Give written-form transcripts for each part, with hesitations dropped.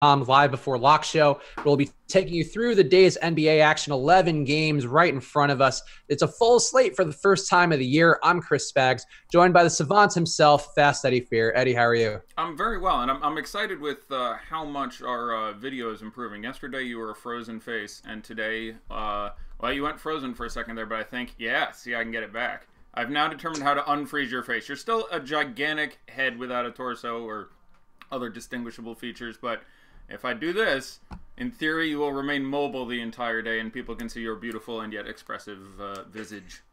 live before lock show. We'll be taking you through the day's NBA action, 11 games right in front of us. It's a full slate for the first time of the year. I'm Chris Spags, joined by the savant himself, Fast Eddie Fear. Eddie, how are you? I'm very well, and I'm excited with how much our video is improving. Yesterday you were a frozen face, and today, well, you went frozen for a second there, but I think, yeah, see, I can get it back. I've now determined how to unfreeze your face. You're still a gigantic head without a torso or other distinguishable features, but if I do this, in theory, you will remain mobile the entire day, and people can see your beautiful and yet expressive visage.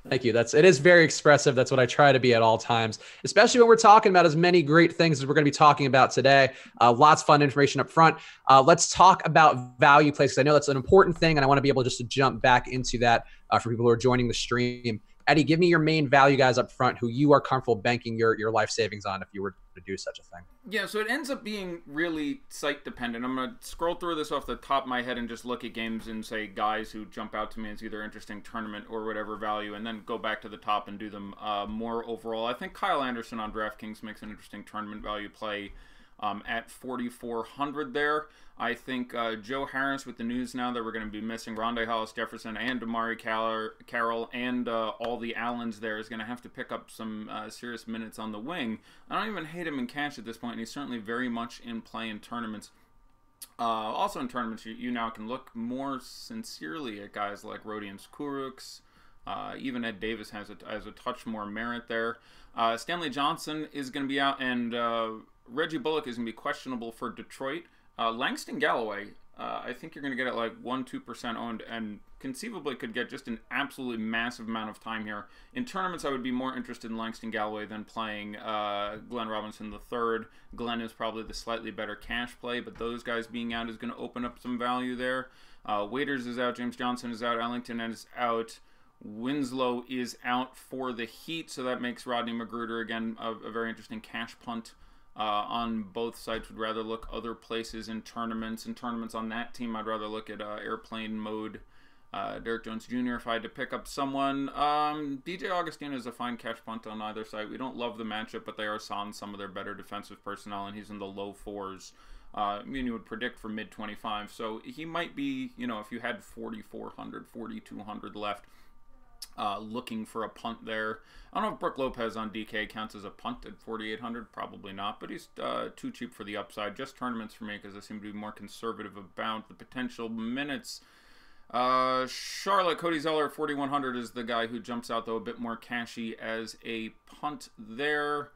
Thank you. It is very expressive. That's what I try to be at all times, especially when we're talking about as many great things as we're going to be talking about today. Lots of fun information up front. Let's talk about value plays, because I know that's an important thing, and I want to be able just to jump back into that for people who are joining the stream. Eddie, give me your main value guys up front who you are comfortable banking your life savings on if you were to do such a thing. Yeah, so it ends up being really site dependent. I'm going to scroll through this off the top of my head and just look at games and say guys who jump out to me as either interesting tournament or whatever value, and then go back to the top and do them more overall. I think Kyle Anderson on DraftKings makes an interesting tournament value play at 4,400 there. I think Joe Harris, with the news now that we're going to be missing Rondé Hollis-Jefferson and Damari Carroll and all the Allens there, is going to have to pick up some serious minutes on the wing. I don't even hate him in cash at this point, and he's certainly very much in play in tournaments. Also in tournaments, you now can look more sincerely at guys like Rodion Kurucs. Even Ed Davis has a touch more merit there. Stanley Johnson is going to be out, and Reggie Bullock is going to be questionable for Detroit. Langston Galloway, I think you're going to get at like 1-2% owned, and conceivably could get just an absolutely massive amount of time here. In tournaments, I would be more interested in Langston Galloway than playing Glenn Robinson III. Glenn is probably the slightly better cash play, but those guys being out is going to open up some value there. Waiters is out, James Johnson is out, Ellington is out. Winslow is out for the Heat, so that makes Rodney Magruder, again, a very interesting cash punt. On both sides, would rather look other places in tournaments. In tournaments on that team, I'd rather look at airplane mode. Derek Jones Jr. if I had to pick up someone. DJ Augustine is a fine cash punt on either side. We don't love the matchup, but they are on some of their better defensive personnel, and he's in the low 4s. I mean, you would predict for mid 25, so he might be, you know, if you had 4,400, 4,200 left, looking for a punt there. I don't know if Brook Lopez on DK counts as a punt at 4,800. Probably not, but he's too cheap for the upside. Just tournaments for me, because I seem to be more conservative about the potential minutes. Charlotte, Cody Zeller at 4,100 is the guy who jumps out, though, a bit more cashy as a punt there.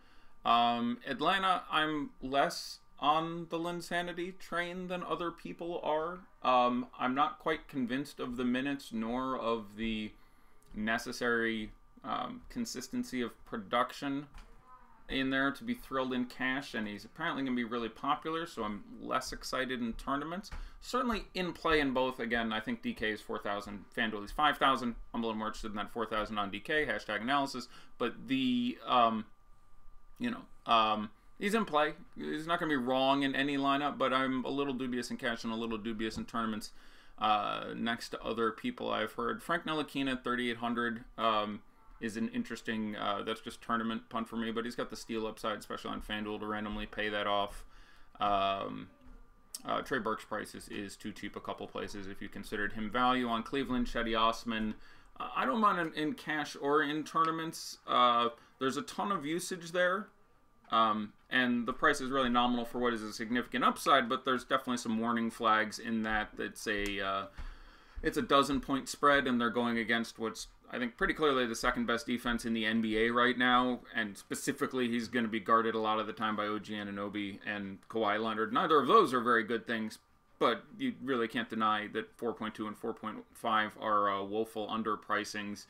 Atlanta, I'm less on the Linsanity train than other people are. I'm not quite convinced of the minutes nor of the necessary consistency of production in there to be thrilled in cash, and he's apparently going to be really popular, so I'm less excited in tournaments. Certainly in play in both. Again, I think DK is 4,000, FanDuel is 5,000. I'm a little more interested in that 4,000 on DK, hashtag analysis, but the, he's in play. He's not going to be wrong in any lineup, but I'm a little dubious in cash and a little dubious in tournaments. Next to other people I've heard. Frank Ntilikina at 3,800 is an interesting, that's just tournament punt for me, but he's got the steal upside, especially on FanDuel, to randomly pay that off. Trey Burke's price is too cheap a couple places if you considered him value. On Cleveland, Cedi Osman, I don't mind in cash or in tournaments. There's a ton of usage there. And the price is really nominal for what is a significant upside, but there's definitely some warning flags in that it's a 12-point spread, and they're going against what's, I think, pretty clearly the second best defense in the NBA right now, and specifically he's going to be guarded a lot of the time by OG Anunoby and Kawhi Leonard. Neither of those are very good things, but you really can't deny that 4.2 and 4.5 are woeful underpricings.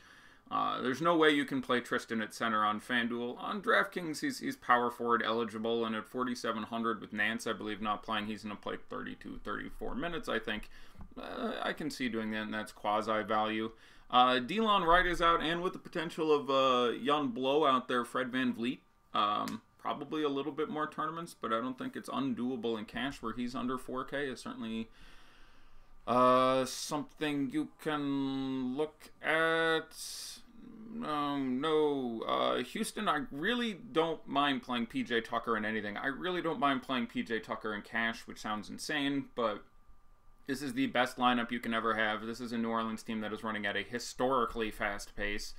There's no way you can play Tristan at center on FanDuel. On DraftKings, he's power forward eligible, and at 4,700 with Nance, I believe, not playing, he's going to play 32, 34 minutes, I think. I can see doing that, and that's quasi-value. Delon Wright is out, and with the potential of young blow out there, Fred VanVleet. Probably a little bit more tournaments, but I don't think it's undoable in cash where he's under 4K. It's certainly something you can look at. No. Houston, I really don't mind playing PJ Tucker in anything. I really don't mind playing PJ Tucker in cash, which sounds insane, but this is the best lineup you can ever have. This is a New Orleans team that is running at a historically fast pace.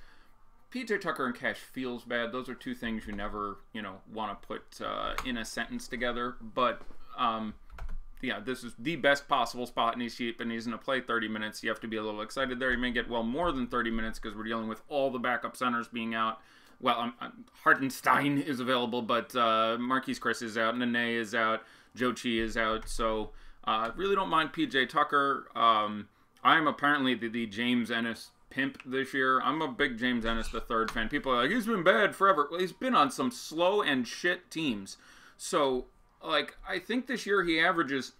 PJ Tucker and cash feels bad. Those are two things you never, want to put in a sentence together. But, yeah, this is the best possible spot, and he's cheap, and he's going to play 30 minutes. You have to be a little excited there. He may get more than 30 minutes because we're dealing with all the backup centers being out. Well, Hartenstein is available, but Marquise Chris is out, Nene is out, Joe Chi is out. So, really don't mind PJ Tucker. I'm apparently the James Ennis pimp this year. I'm a big James Ennis III fan. People are like, he's been bad forever. Well, he's been on some slow and shit teams. So, I think this year he averages,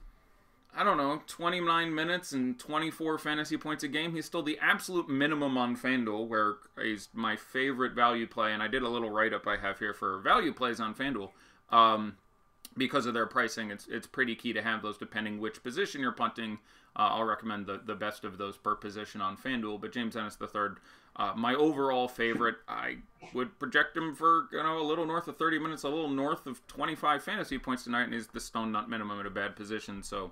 29 minutes and 24 fantasy points a game. He's still the absolute minimum on FanDuel, where he's my favorite value play. And I did a little write-up I have here for value plays on FanDuel. Because of their pricing, it's pretty key to have those depending which position you're punting. I'll recommend the best of those per position on FanDuel. But James Ennis III, my overall favorite, I would project him for a little north of 30 minutes, a little north of 25 fantasy points tonight, and he's the stone nut minimum at a bad position. So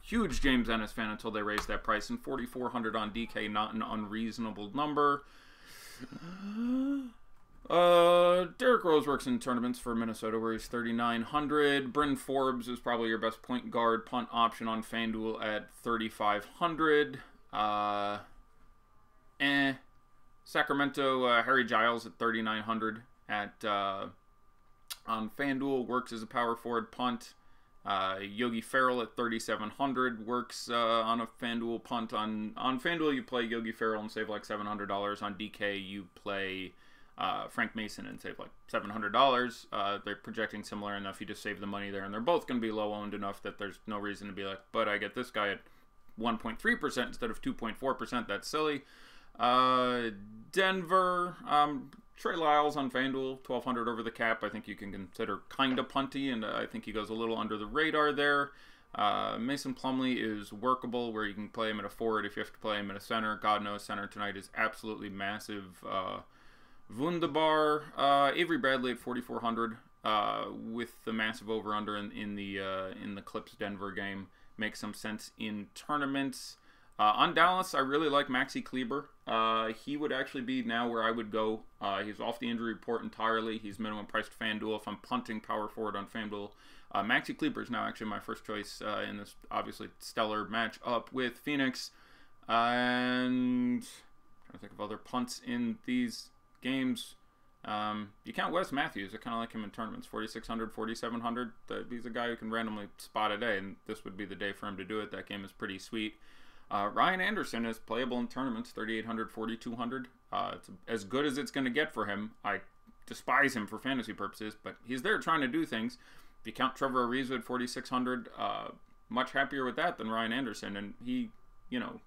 huge James Ennis fan until they raise that price. And 4,400 on DK, not an unreasonable number. Derrick Rose works in tournaments for Minnesota where he's 3,900. Bryn Forbes is probably your best point guard punt option on FanDuel at 3,500. Sacramento, Harry Giles at 3,900 on FanDuel works as a power forward punt. Yogi Ferrell at 3,700 works on a FanDuel punt. On FanDuel you play Yogi Ferrell and save like $700. On DK you play Frank Mason and save like $700. They're projecting similar enough. You just save the money there, and they're both going to be low owned enough that there's no reason to be like, but I get this guy at 1.3% instead of 2.4%. That's silly. Denver, Trey Lyles on FanDuel, 1,200 over the cap. I think you can consider kind of punty, and I think he goes a little under the radar there. Mason Plumlee is workable where you can play him at a forward if you have to play him at a center. God knows center tonight is absolutely massive. Wunderbar, Avery Bradley at 4,400 with the massive over/under in the Clips Denver game makes some sense in tournaments. On Dallas, I really like Maxi Kleber. He would actually be now where I would go. He's off the injury report entirely. He's minimum priced FanDuel. If I'm punting power forward on FanDuel, Maxi Kleber is now actually my first choice in this obviously stellar match up with Phoenix. And I'm trying to think of other punts in these games. You count Wes Matthews. I kind of like him in tournaments. 4,600, 4,700. He's a guy who can randomly spot a day, and this would be the day for him to do it. That game is pretty sweet. Ryan Anderson is playable in tournaments. 3,800, 4,200. It's as good as it's going to get for him. I despise him for fantasy purposes, but he's there trying to do things. If you count Trevor Ariza at 4,600, much happier with that than Ryan Anderson. And he,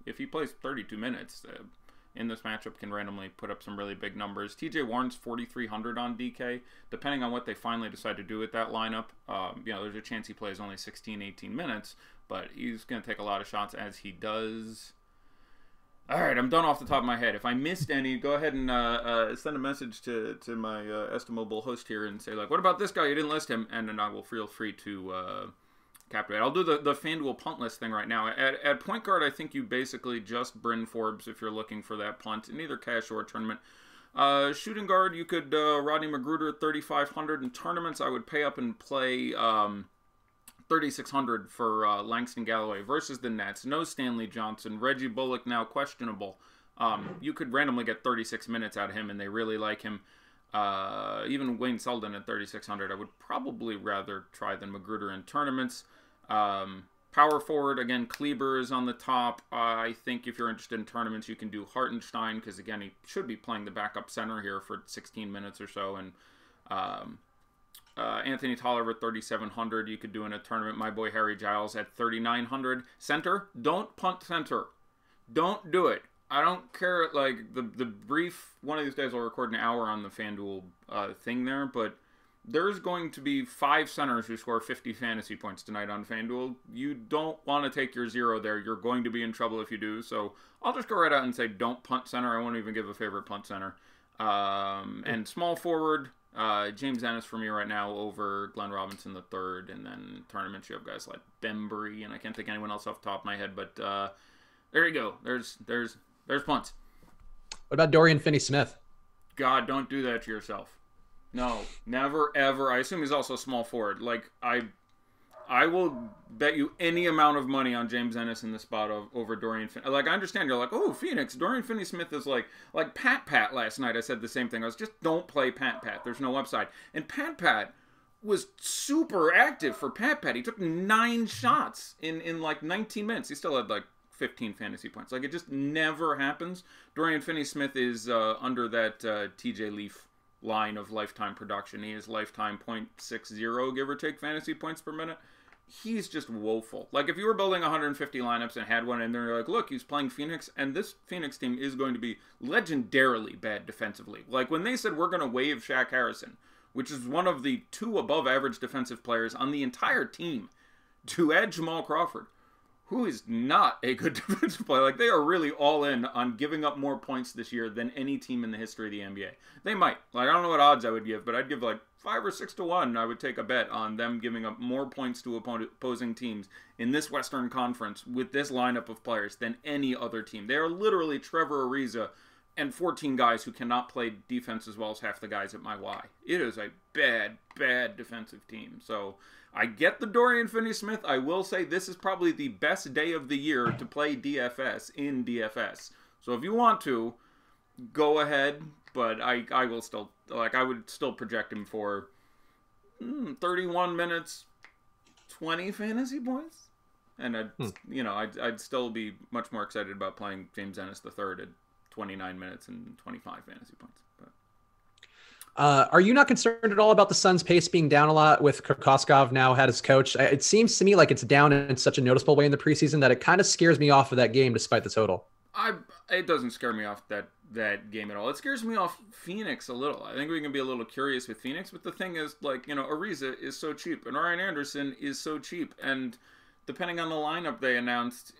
if he plays 32 minutes, in this matchup can randomly put up some really big numbers. TJ Warren's 4,300 on DK. Depending on what they finally decide to do with that lineup, there's a chance he plays only 16, 18 minutes, but he's going to take a lot of shots as he does. All right, I'm done off the top of my head. If I missed any, go ahead and send a message to my estimable host here and say, like, what about this guy? You didn't list him. And then I will feel free to captivate. I'll do the FanDuel punt list thing right now. At point guard, I think you basically just Bryn Forbes if you're looking for that punt in either cash or tournament. Shooting guard, you could Rodney Magruder at 3,500. In tournaments, I would pay up and play 3,600 for Langston Galloway versus the Nets. No Stanley Johnson. Reggie Bullock now questionable. You could randomly get 36 minutes out of him, and they really like him. Even Wayne Selden at 3,600, I would probably rather try than Magruder in tournaments. Power forward, again, Kleber is on the top. I think if you're interested in tournaments, you can do Hartenstein, because, again, he should be playing the backup center here for 16 minutes or so. And Anthony Tolliver at 3,700, you could do in a tournament. My boy Harry Giles at 3,900. Center, don't punt center. Don't do it. I don't care, like, the brief, one of these days I'll record an hour on the FanDuel thing there, but there's going to be 5 centers who score 50 fantasy points tonight on FanDuel. You don't want to take your 0 there. You're going to be in trouble if you do, so I'll just go right out and say don't punt center. I won't even give a favorite punt center. And small forward, James Ennis for me right now over Glenn Robinson the third, and then tournaments you have guys like Bembry, and I can't think anyone else off the top of my head, but there you go. There's punts. What about Dorian Finney-Smith? God, don't do that to yourself. No, never, ever. I assume he's also a small forward. Like, I will bet you any amount of money on James Ennis in this spot over Dorian Finney. Like, I understand you're like, oh, Phoenix, Dorian Finney-Smith is like Pat last night. I said the same thing. I was just, don't play Pat. There's no upside. And Pat was super active for Pat. He took 9 shots in like 19 minutes. He still had like 15 fantasy points. Like, it just never happens. Dorian Finney-Smith is under that TJ Leaf line of lifetime production. He is lifetime 0.60, give or take, fantasy points per minute. He's just woeful. Like, if you were building 150 lineups and had one in there, you're like, look, he's playing Phoenix, and this Phoenix team is going to be legendarily bad defensively. Like, when they said we're going to waive Shaq Harrison, which is one of the 2 above-average defensive players on the entire team, to add Jamal Crawford, who is not a good defensive player. Like, they are really all in on giving up more points this year than any team in the history of the NBA. They might. Like, I don't know what odds I would give, but I'd give like 5 or 6 to 1. I would take a bet on them giving up more points to opposing teams in this Western Conference with this lineup of players than any other team. They are literally Trevor Ariza and 14 guys who cannot play defense as well as half the guys at my Y. It is a bad, bad defensive team. So I get the Dorian Finney-Smith. I will say this is probably the best day of the year to play DFS in DFS. So if you want to, go ahead. But I will still, like, I would still project him for 31 minutes, 20 fantasy points. And I'd still be much more excited about playing James Ennis the third at 29 minutes and 25 fantasy points. But are you not concerned at all about the Suns' pace being down a lot with Koskov now had his coach? It seems to me like it's down in such a noticeable way in the preseason that it kind of scares me off of that game despite the total. It doesn't scare me off that game at all. It scares me off Phoenix a little. I think we can be a little curious with Phoenix, but the thing is, like, Ariza is so cheap, and Ryan Anderson is so cheap, and depending on the lineup they announced,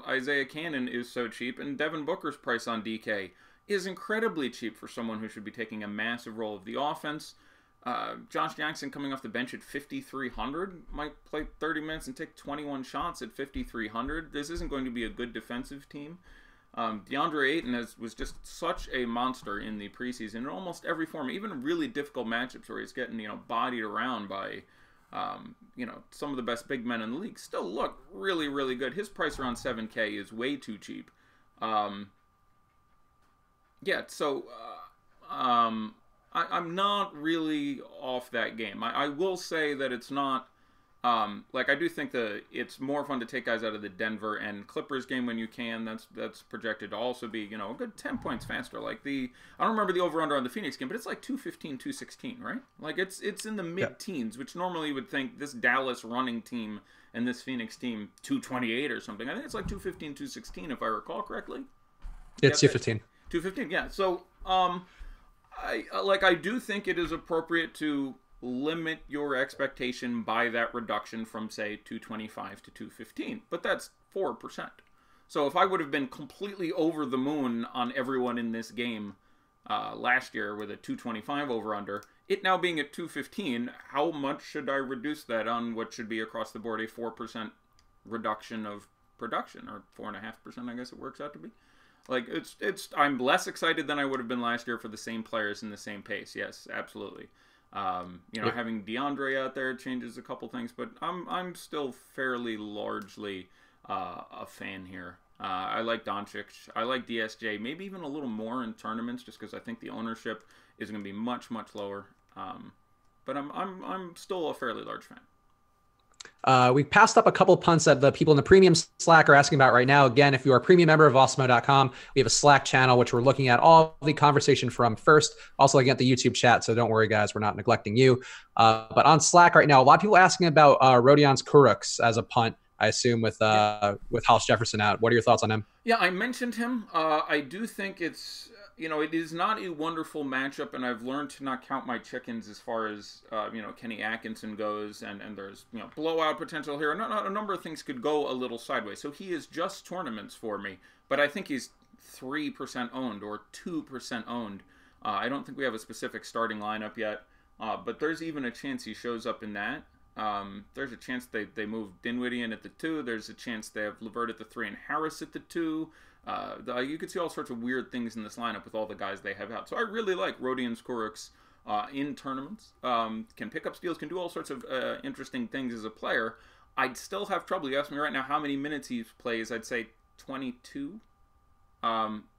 Isaiah Cannon is so cheap, and Devin Booker's price on DK is incredibly cheap for someone who should be taking a massive role of the offense. Josh Jackson coming off the bench at 5,300 might play 30 minutes and take 21 shots at 5,300. This isn't going to be a good defensive team. DeAndre Ayton was just such a monster in the preseason in almost every form, even really difficult matchups where he's getting, bodied around by, some of the best big men in the league. Still look really, really good. His price around 7K is way too cheap. I'm not really off that game. I will say that it's not, I do think that it's more fun to take guys out of the Denver and Clippers game when you can. That's projected to also be, a good 10 points faster. I don't remember the over-under on the Phoenix game, but it's like 215, 216, right? Like, it's in the mid-teens, which normally you would think this Dallas running team and this Phoenix team 228 or something. I think it's like 215, 216 if I recall correctly. It's 215. 215, yeah. So, I do think it is appropriate to limit your expectation by that reduction from, say, 225 to 215. But that's 4%. So if I would have been completely over the moon on everyone in this game last year with a 225 over-under, it now being at 215, how much should I reduce that on what should be across the board a 4% reduction of production, or 4.5%, I guess it works out to be? Like, I'm less excited than I would have been last year for the same players in the same pace. Yes, absolutely. Having DeAndre out there changes a couple things, but I'm still fairly largely a fan here. I like Doncic. I like DSJ, maybe even a little more in tournaments, just because I think the ownership is going to be much, much lower. But I'm still a fairly large fan. We passed up a couple punts that the people in the premium Slack are asking about right now. Again, if you are a premium member of Awesemo.com, we have a Slack channel, which we're looking at all the conversation from first. Also looking at the YouTube chat, so don't worry, guys. We're not neglecting you. But on Slack right now, a lot of people asking about Rodions Kurucs as a punt, I assume, with Hollis Jefferson out. What are your thoughts on him? Yeah, I mentioned him. I do think it's... it is not a wonderful matchup, and I've learned to not count my chickens as far as, Kenny Atkinson goes, and there's, blowout potential here. A number of things could go a little sideways. So he is just tournaments for me, but I think he's 3% owned or 2% owned I don't think we have a specific starting lineup yet, but there's even a chance he shows up in that. There's a chance they move Dinwiddie in at the 2. There's a chance they have LeVert at the 3 and Harris at the 2. You could see all sorts of weird things in this lineup with all the guys they have out. So I really like Rodion Skurucs in tournaments. Can pick up steals, can do all sorts of interesting things as a player. I'd still have trouble. You ask me right now how many minutes he plays. I'd say 22.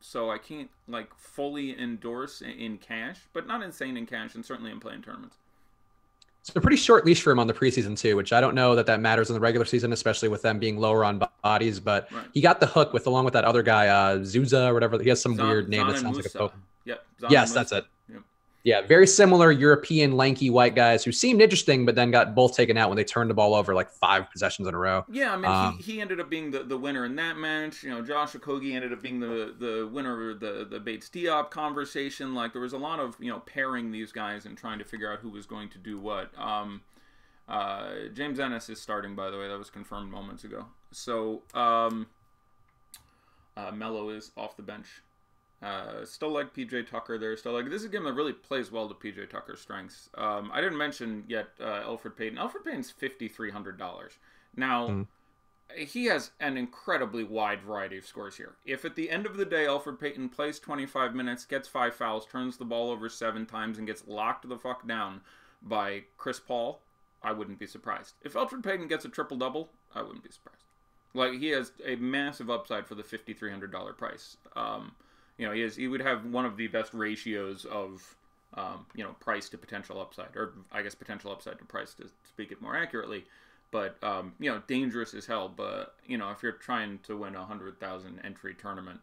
So I can't like fully endorse in cash, but not insane in cash, and certainly in playing tournaments. It's a pretty short leash for him on the preseason too, which I don't know that matters in the regular season, especially with them being lower on bodies. But he got the hook along with that other guy, Zuza or whatever. He has some weird name that sounds like a Pokemon. Yep. Yes, that's it. Yep. Yeah, very similar European lanky white guys who seemed interesting, but then got both taken out when they turned the ball over like 5 possessions in a row. Yeah, I mean, he ended up being the winner in that match. You know, Josh Okogie ended up being the winner of the Bates Diop conversation. Like, there was a lot of, pairing these guys and trying to figure out who was going to do what. James Ennis is starting, by the way. That was confirmed moments ago. So, Melo is off the bench. Still like PJ Tucker there. Still like, this is a game that really plays well to PJ Tucker's strengths. I didn't mention yet Elfrid Payton. Elfrid Payton's $5,300. Now, he has an incredibly wide variety of scores here. If at the end of the day Elfrid Payton plays 25 minutes, gets 5 fouls, turns the ball over 7 times, and gets locked the fuck down by Chris Paul, I wouldn't be surprised. If Elfrid Payton gets a triple-double, I wouldn't be surprised. Like, he has a massive upside for the $5,300 price. He would have one of the best ratios of, price to potential upside, or I guess potential upside to price to speak it more accurately. But, dangerous as hell. But, if you're trying to win a 100,000 entry tournament,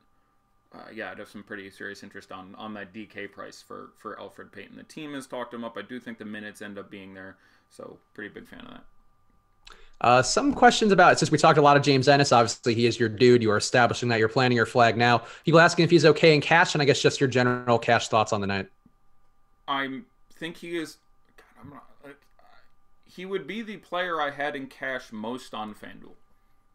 I'd have some pretty serious interest on that DK price for Elfrid Payton. The team has talked him up. I do think the minutes end up being there. So, pretty big fan of that. Some questions about, since we talked a lot of James Ennis, obviously he is your dude. You are establishing that. You're planting your flag now. People asking if he's okay in cash, and I guess just your general cash thoughts on the night. I think he is. God, he would be the player I had in cash most on FanDuel.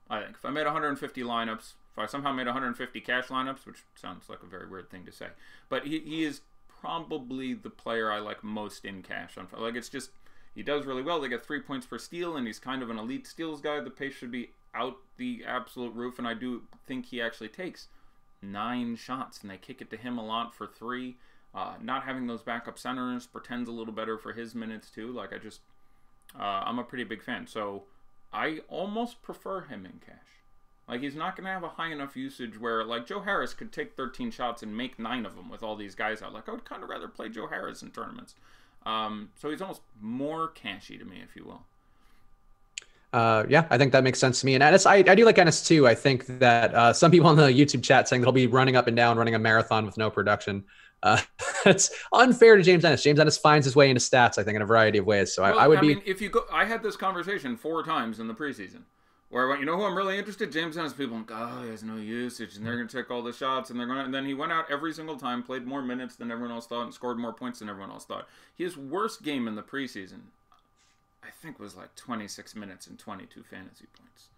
I think if I made 150 lineups, if I somehow made 150 cash lineups, which sounds like a very weird thing to say, but he is probably the player I like most in cash. Like, it's just, he does really well. They get 3 points per steal, and he's kind of an elite steals guy. The pace should be out the absolute roof, and I do think he actually takes 9 shots, and they kick it to him a lot for 3. Not having those backup centers pretends a little better for his minutes, too. Like, I'm a pretty big fan. So, I almost prefer him in cash. Like, he's not going to have a high enough usage where, like, Joe Harris could take 13 shots and make 9 of them with all these guys out. Like, I would kind of rather play Joe Harris in tournaments. So he's almost more cashy to me, if you will. Yeah, I think that makes sense to me. And Ennis, I do like Ennis too. I think that some people on the YouTube chat saying that he'll be running up and down, running a marathon with no production. It's unfair to James Ennis. James Ennis finds his way into stats, I think, in a variety of ways. So I mean, if you go, I had this conversation 4 times in the preseason where I went, who I'm really interested? James Ennis. People went, he has no usage, and they're going to take all the shots, and then he went out every single time, played more minutes than everyone else thought, and scored more points than everyone else thought. His worst game in the preseason, I think, was like 26 minutes and 22 fantasy points.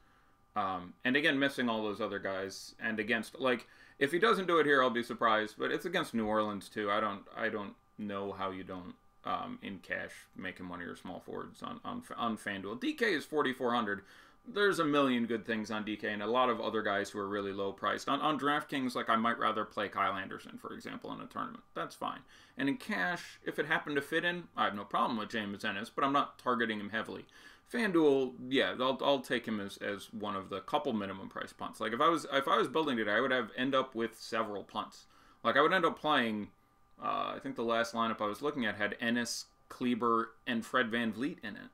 And again, missing all those other guys, and against, like, if he doesn't do it here, I'll be surprised. But it's against New Orleans too. I don't know how you don't in cash make him one of your small forwards on FanDuel. DK is 4,400. There's a million good things on DK and a lot of other guys who are really low priced. On DraftKings, like, I might rather play Kyle Anderson, for example, in a tournament. That's fine. And in cash, if it happened to fit in, I have no problem with James Ennis, but I'm not targeting him heavily. FanDuel, yeah, I'll take him as one of the couple minimum price punts. Like, if I was building today, I would end up with several punts. Like, I would end up playing, I think the last lineup I was looking at had Ennis, Kleber, and Fred VanVleet in it.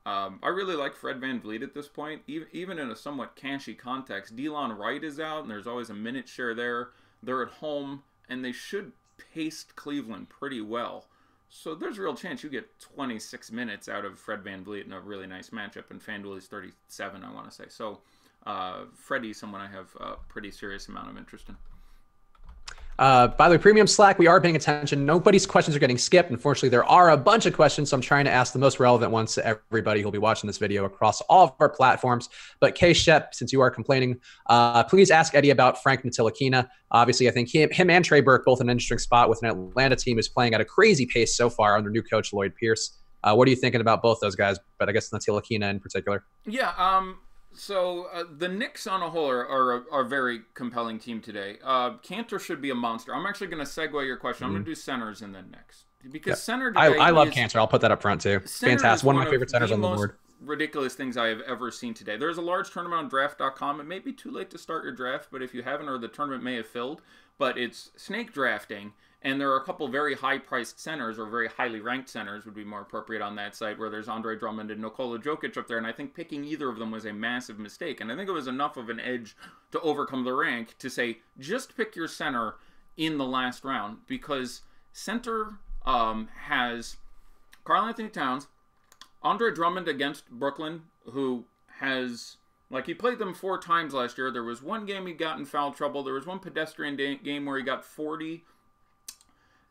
I really like Fred VanVleet at this point, even in a somewhat cashy context. Delon Wright is out, and there's always a minute share there. They're at home, and they should pace Cleveland pretty well. So there's a real chance you get 26 minutes out of Fred VanVleet in a really nice matchup, and FanDuel is 37, I want to say. So Freddie's someone I have a pretty serious amount of interest in. By the way, Premium Slack, we are paying attention. Nobody's questions are getting skipped. Unfortunately, there are a bunch of questions, so I'm trying to ask the most relevant ones to everybody who'll be watching this video across all of our platforms. But K Shep, since you are complaining, please ask Eddie about Frank Ntilikina. Obviously, I think him and Trey Burke both in an interesting spot with an Atlanta team who's playing at a crazy pace so far under new coach Lloyd Pierce. What are you thinking about both those guys? But I guess Ntilikina in particular. Yeah. So the Knicks on a whole are a very compelling team today. Cantor should be a monster. I'm actually going to segue your question. I'm going to do centers and then Knicks. Because center today I love Cantor. I'll put that up front too. Fantastic. One of my favorite centers on the board. Ridiculous things I have ever seen today. There's a large tournament on draft.com. It may be too late to start your draft, but if you haven't, or the tournament may have filled, but it's snake drafting. And there are a couple very high-priced centers, or very highly ranked centers would be more appropriate on that site, where there's Andre Drummond and Nikola Jokic up there, and I think picking either of them was a massive mistake. And I think it was enough of an edge to overcome the rank to say, just pick your center in the last round, because center has Karl-Anthony Towns, Andre Drummond against Brooklyn, who has... Like, he played them 4 times last year. There was one game he got in foul trouble. There was one pedestrian game where he got 40...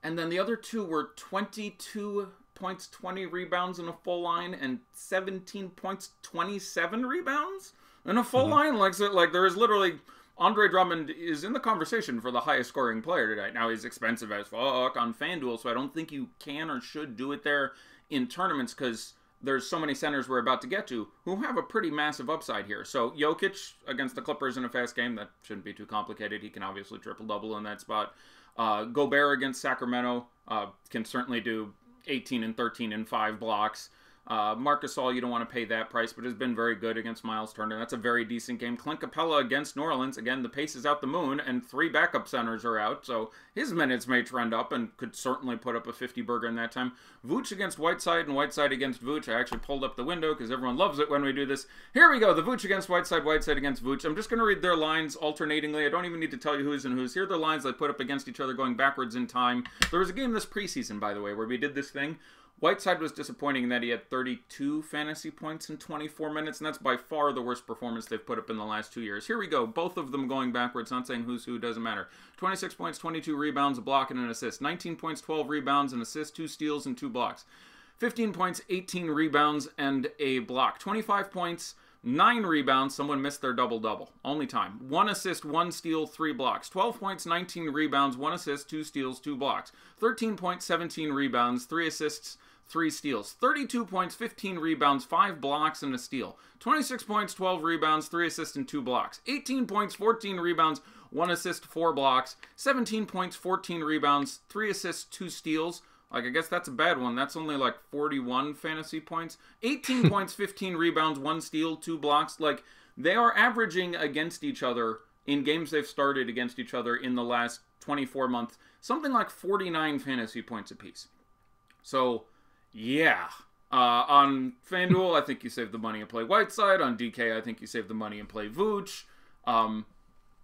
And then the other 2 were 22 points, 20 rebounds in a full line, and 17 points, 27 rebounds in a full line. Like, so, like, there is literally... Andre Drummond is in the conversation for the highest scoring player today. Now, he's expensive as fuck on FanDuel, so I don't think you can or should do it there in tournaments, because there's so many centers we're about to get to who have a pretty massive upside here. So, Jokic against the Clippers in a fast game, that shouldn't be too complicated. He can obviously triple-double in that spot. Gobert against Sacramento can certainly do 18 and 13 and 5 blocks. Marc Gasol, you don't want to pay that price, but has been very good against Miles Turner. That's a very decent game. Clint Capella against New Orleans. Again, the pace is out the moon, and 3 backup centers are out, so his minutes may trend up and could certainly put up a 50-burger in that time. Vooch against Whiteside, and Whiteside against Vooch. I actually pulled up the window because everyone loves it when we do this. Here we go, the Vooch against Whiteside, Whiteside against Vooch. I'm just going to read their lines alternatingly. I don't even need to tell you who's and who's. Here are the lines they put up against each other going backwards in time. There was a game this preseason, by the way, where we did this thing. Whiteside was disappointing in that he had 32 fantasy points in 24 minutes, and that's by far the worst performance they've put up in the last 2 years. Here we go. Both of them going backwards, not saying who's who, doesn't matter. 26 points, 22 rebounds, a block, and an assist. 19 points, 12 rebounds, an assist, 2 steals, and 2 blocks. 15 points, 18 rebounds, and a block. 25 points, 9 rebounds. Someone missed their double-double. Only time. 1 assist, 1 steal, 3 blocks. 12 points, 19 rebounds, 1 assist, 2 steals, 2 blocks. 13 points, 17 rebounds, 3 assists, 3 steals. 32 points, 15 rebounds, 5 blocks, and a steal. 26 points, 12 rebounds, 3 assists, and 2 blocks. 18 points, 14 rebounds, 1 assist, 4 blocks. 17 points, 14 rebounds, 3 assists, 2 steals. Like, I guess that's a bad one. That's only like 41 fantasy points. 18 points, 15 rebounds, 1 steal, 2 blocks. Like, they are averaging against each other in games they've started against each other in the last 24 months, something like 49 fantasy points apiece. So, yeah. On FanDuel, I think you save the money and play Whiteside. On DK, I think you save the money and play Vooch.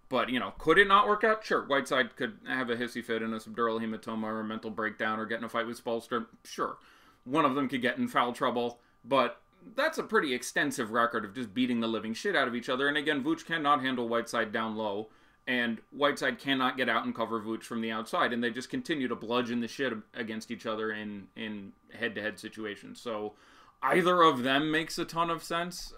But, you know, could it not work out? Sure, Whiteside could have a hissy fit and a subdural hematoma or a mental breakdown or get in a fight with Spoelstra. Sure. One of them could get in foul trouble. But that's a pretty extensive record of just beating the living shit out of each other. And again, Vooch cannot handle Whiteside down low. And Whiteside cannot get out and cover Vooch from the outside. And they just continue to bludgeon the shit against each other in head-to-head situations. So either of them makes a ton of sense.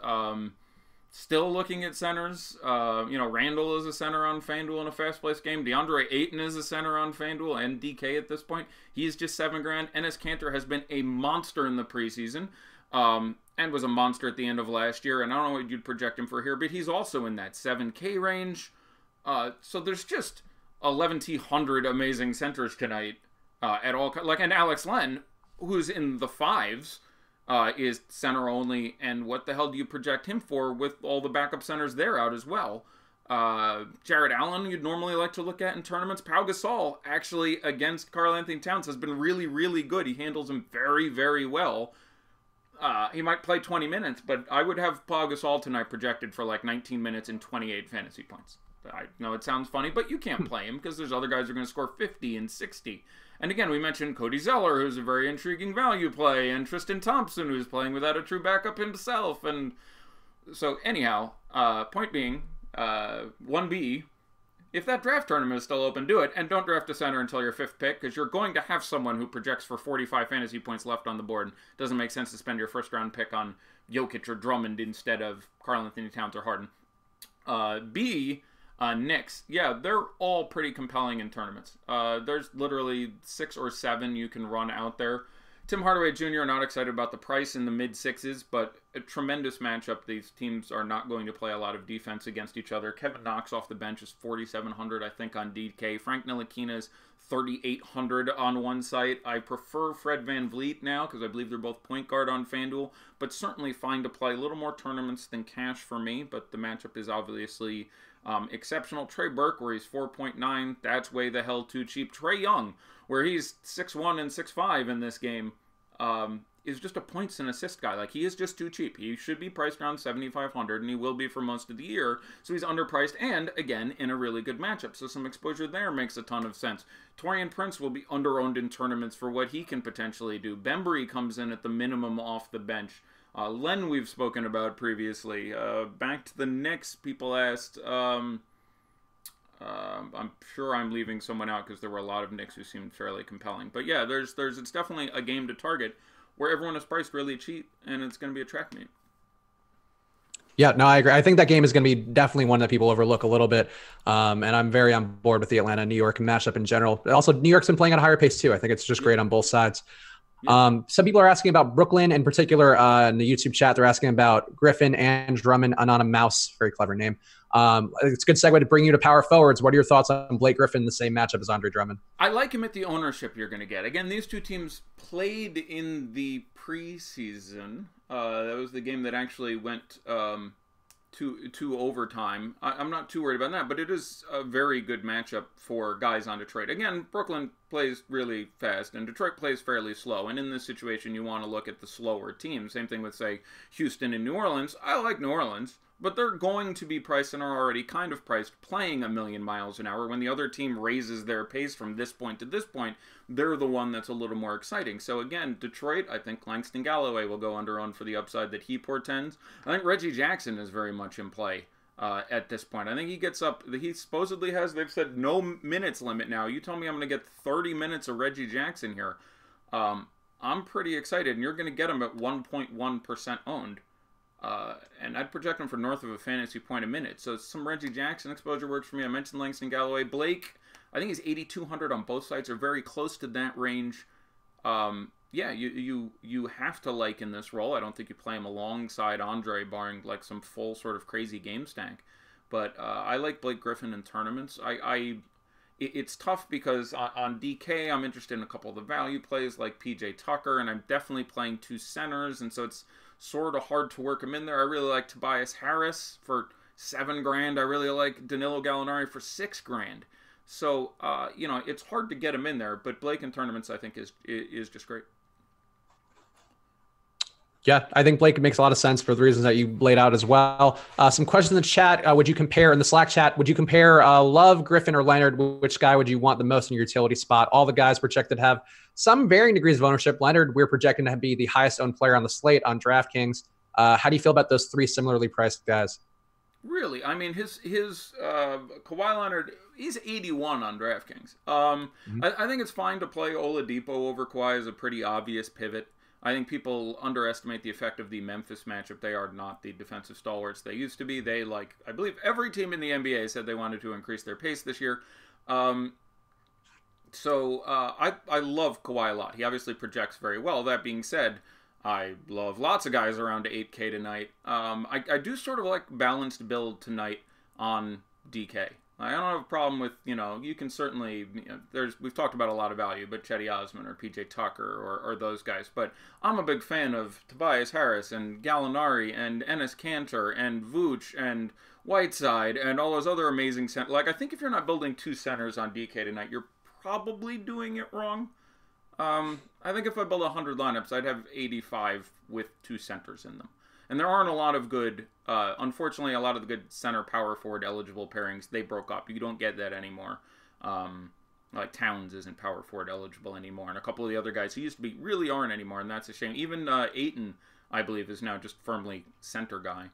Still looking at centers. You know, Randall is a center on FanDuel in a fast-paced game. DeAndre Ayton is a center on FanDuel and DK at this point. He's just $7,000. Enes Kanter has been a monster in the preseason. And was a monster at the end of last year. And I don't know what you'd project him for here, but he's also in that 7K range. So there's just 1,100 amazing centers tonight at all. Like, and Alex Len, who's in the 5s, is center only. And what the hell do you project him for with all the backup centers there out as well? Jared Allen, you'd normally like to look at in tournaments. Pau Gasol, actually, against Karl-Anthony Towns, has been really, really good. He handles him very, very well. He might play 20 minutes, but I would have Pau Gasol tonight projected for like 19 minutes and 28 fantasy points. I know it sounds funny, but you can't play him because there's other guys who are going to score 50 and 60. And again, we mentioned Cody Zeller, who's a very intriguing value play, and Tristan Thompson, who's playing without a true backup himself. And so anyhow, point being, 1B, if that draft tournament is still open, do it. And don't draft a center until your 5th pick, because you're going to have someone who projects for 45 fantasy points left on the board. It doesn't make sense to spend your first-round pick on Jokic or Drummond instead of Karl-Anthony Towns or Harden. Knicks. Yeah, they're all pretty compelling in tournaments. There's literally 6 or 7 you can run out there. Tim Hardaway Jr. not excited about the price in the mid-6s, but a tremendous matchup. These teams are not going to play a lot of defense against each other. Kevin Knox off the bench is 4,700, I think, on DK. Frank Ntilikina is 3,800 on one site. I prefer Fred VanVleet now because I believe they're both point guard on FanDuel, but certainly fine to play. A little more tournaments than cash for me, but the matchup is obviously exceptional. Trey Burke, where he's 4.9, that's way the hell too cheap. Trae Young, where he's 6'1 and 6'5 in this game, is just a points and assist guy. Like, he is just too cheap. He should be priced around 7,500, and he will be for most of the year, so he's underpriced, and, again, in a really good matchup, so some exposure there makes a ton of sense. Taurean Prince will be under-owned in tournaments for what he can potentially do. Bembry comes in at the minimum off the bench. Len we've spoken about previously. Back to the Knicks, people asked... I'm sure I'm leaving someone out because there were a lot of Knicks who seemed fairly compelling. But yeah, it's definitely a game to target where everyone is priced really cheap, and it's going to be a track meet. Yeah, no, I agree. I think that game is going to be definitely one that people overlook a little bit. And I'm very on board with the Atlanta-New York matchup in general. Also, New York's been playing at a higher pace too. I think it's just great on both sides. Some people are asking about Brooklyn in particular in the YouTube chat. They're asking about Griffin and Drummond, Anonymous Mouse, very clever name. It's a good segue to bring you to power forwards. What are your thoughts on Blake Griffin in the same matchup as Andre Drummond? I like him at the ownership you're going to get. Again, these two teams played in the preseason. That was the game that actually went to overtime. I'm not too worried about that, but it is a very good matchup for guys on Detroit. Again, Brooklyn plays really fast, and Detroit plays fairly slow. And in this situation, you want to look at the slower teams. Same thing with, say, Houston and New Orleans. I like New Orleans, but they're going to be priced and are already kind of priced playing a million miles an hour. When the other team raises their pace from this point to this point, they're the one that's a little more exciting. So again, Detroit, I think Langston Galloway will go under-owned for the upside that he portends. I think Reggie Jackson is very much in play at this point. I think he gets up, he supposedly has, they've said no minutes limit now. You tell me I'm going to get 30 minutes of Reggie Jackson here. I'm pretty excited, and you're going to get him at 1.1% owned. And I'd project him for north of a fantasy point a minute. So some Reggie Jackson exposure works for me. I mentioned Langston Galloway. Blake, I think he's 8,200 on both sides, or very close to that range. Yeah, you have to like in this role. I don't think you play him alongside Andre, barring like some full sort of crazy game stack. But I like Blake Griffin in tournaments. It's tough because on DK, I'm interested in a couple of the value plays like PJ Tucker, and I'm definitely playing two centers, and so it's sort of hard to work him in there. I really like Tobias Harris for $7,000. I really like Danilo Gallinari for $6,000. So, it's hard to get him in there, but Blake in tournaments, I think, is just great. Yeah, I think Blake makes a lot of sense for the reasons that you laid out as well. Some questions in the chat. Would you compare, in the Slack chat, would you compare Love, Griffin, or Leonard? Which guy would you want the most in your utility spot? All the guys projected to have some varying degrees of ownership. Leonard, we're projecting to be the highest owned player on the slate on DraftKings. How do you feel about those three similarly priced guys? Really? I mean, his Kawhi Leonard, he's 81 on DraftKings. I think it's fine to play Oladipo over Kawhi as a pretty obvious pivot. I think people underestimate the effect of the Memphis matchup. They are not the defensive stalwarts they used to be. They, I believe every team in the NBA said they wanted to increase their pace this year. I love Kawhi a lot. He obviously projects very well. That being said, I love lots of guys around 8K tonight. I do sort of like balanced build tonight on DK. I don't have a problem with, you can certainly, we've talked about a lot of value, but Chetty Osman or PJ Tucker or those guys. But I'm a big fan of Tobias Harris and Gallinari and Enes Kanter and Vooch and Whiteside and all those other amazing centers. I think if you're not building two centers on DK tonight, you're probably doing it wrong. I think if I build 100 lineups, I'd have 85 with two centers in them. And there aren't a lot of good, unfortunately, a lot of the good center power forward eligible pairings, they broke up. You don't get that anymore. Like Towns isn't power forward eligible anymore. And a couple of the other guys who used to be really aren't anymore, and that's a shame. Even Ayton, I believe, is now just firmly center guy.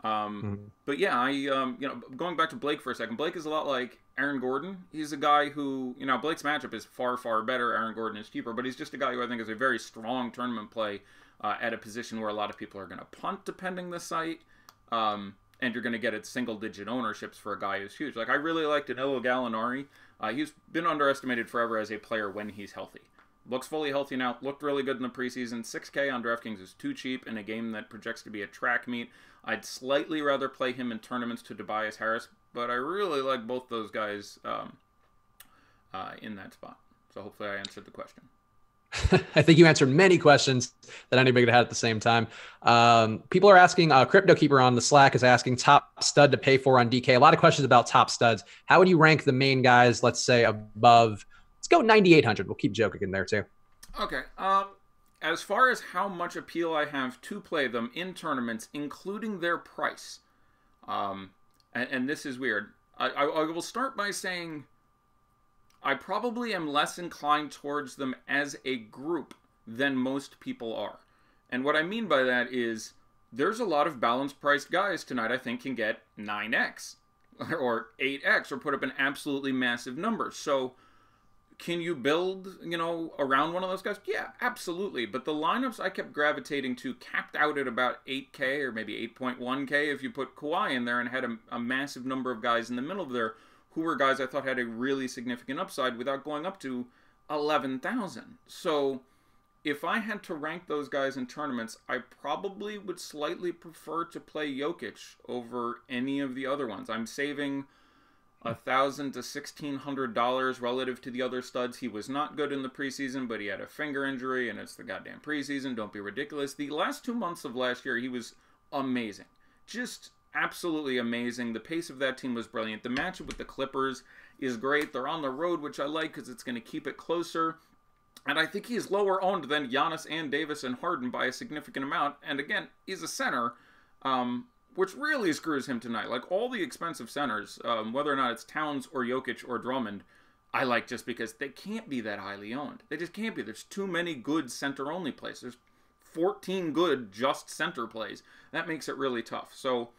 But yeah, going back to Blake for a second, Blake is a lot like Aaron Gordon. He's a guy who, Blake's matchup is far, far better. Aaron Gordon is cheaper, but he's just a guy who I think is a very strong tournament play at a position where a lot of people are going to punt depending the site. And you're going to get at single-digit ownerships for a guy who's huge. Like, I really like Danilo Gallinari. He's been underestimated forever as a player when he's healthy. Looks fully healthy now. Looked really good in the preseason. 6K on DraftKings is too cheap in a game that projects to be a track meet. I'd slightly rather play him in tournaments to Tobias Harris, but I really like both those guys in that spot. So hopefully I answered the question. I think you answered many questions that anybody could have had at the same time. People are asking, Crypto Keeper on the Slack is asking top stud to pay for on DK. A lot of questions about top studs. How would you rank the main guys, let's say above, let's go 9,800. We'll keep Jokic in there too. Okay. As far as how much appeal I have to play them in tournaments, including their price, and this is weird, I will start by saying I probably am less inclined towards them as a group than most people are. And what I mean by that is there's a lot of balanced priced guys tonight I think can get 9x or 8x or put up an absolutely massive number. So can you build, around one of those guys? Yeah, absolutely. But the lineups I kept gravitating to capped out at about 8K or maybe 8.1K if you put Kawhi in there and had a massive number of guys in the middle of there who were guys I thought had a really significant upside without going up to 11,000. So if I had to rank those guys in tournaments, I probably would slightly prefer to play Jokic over any of the other ones. I'm saving $1,000 to $1,600 relative to the other studs. He was not good in the preseason, but he had a finger injury, and it's the goddamn preseason. Don't be ridiculous. The last 2 months of last year, he was amazing. Just absolutely amazing. The pace of that team was brilliant. The matchup with the Clippers is great. They're on the road, which I like because it's going to keep it closer. And I think he's lower owned than Giannis and Davis and Harden by a significant amount. And again, he's a center, which really screws him tonight. Like all the expensive centers, whether or not it's Towns or Jokic or Drummond, I like just because they can't be that highly owned. They just can't be. There's too many good center-only plays. There's 14 good just center plays. That makes it really tough. So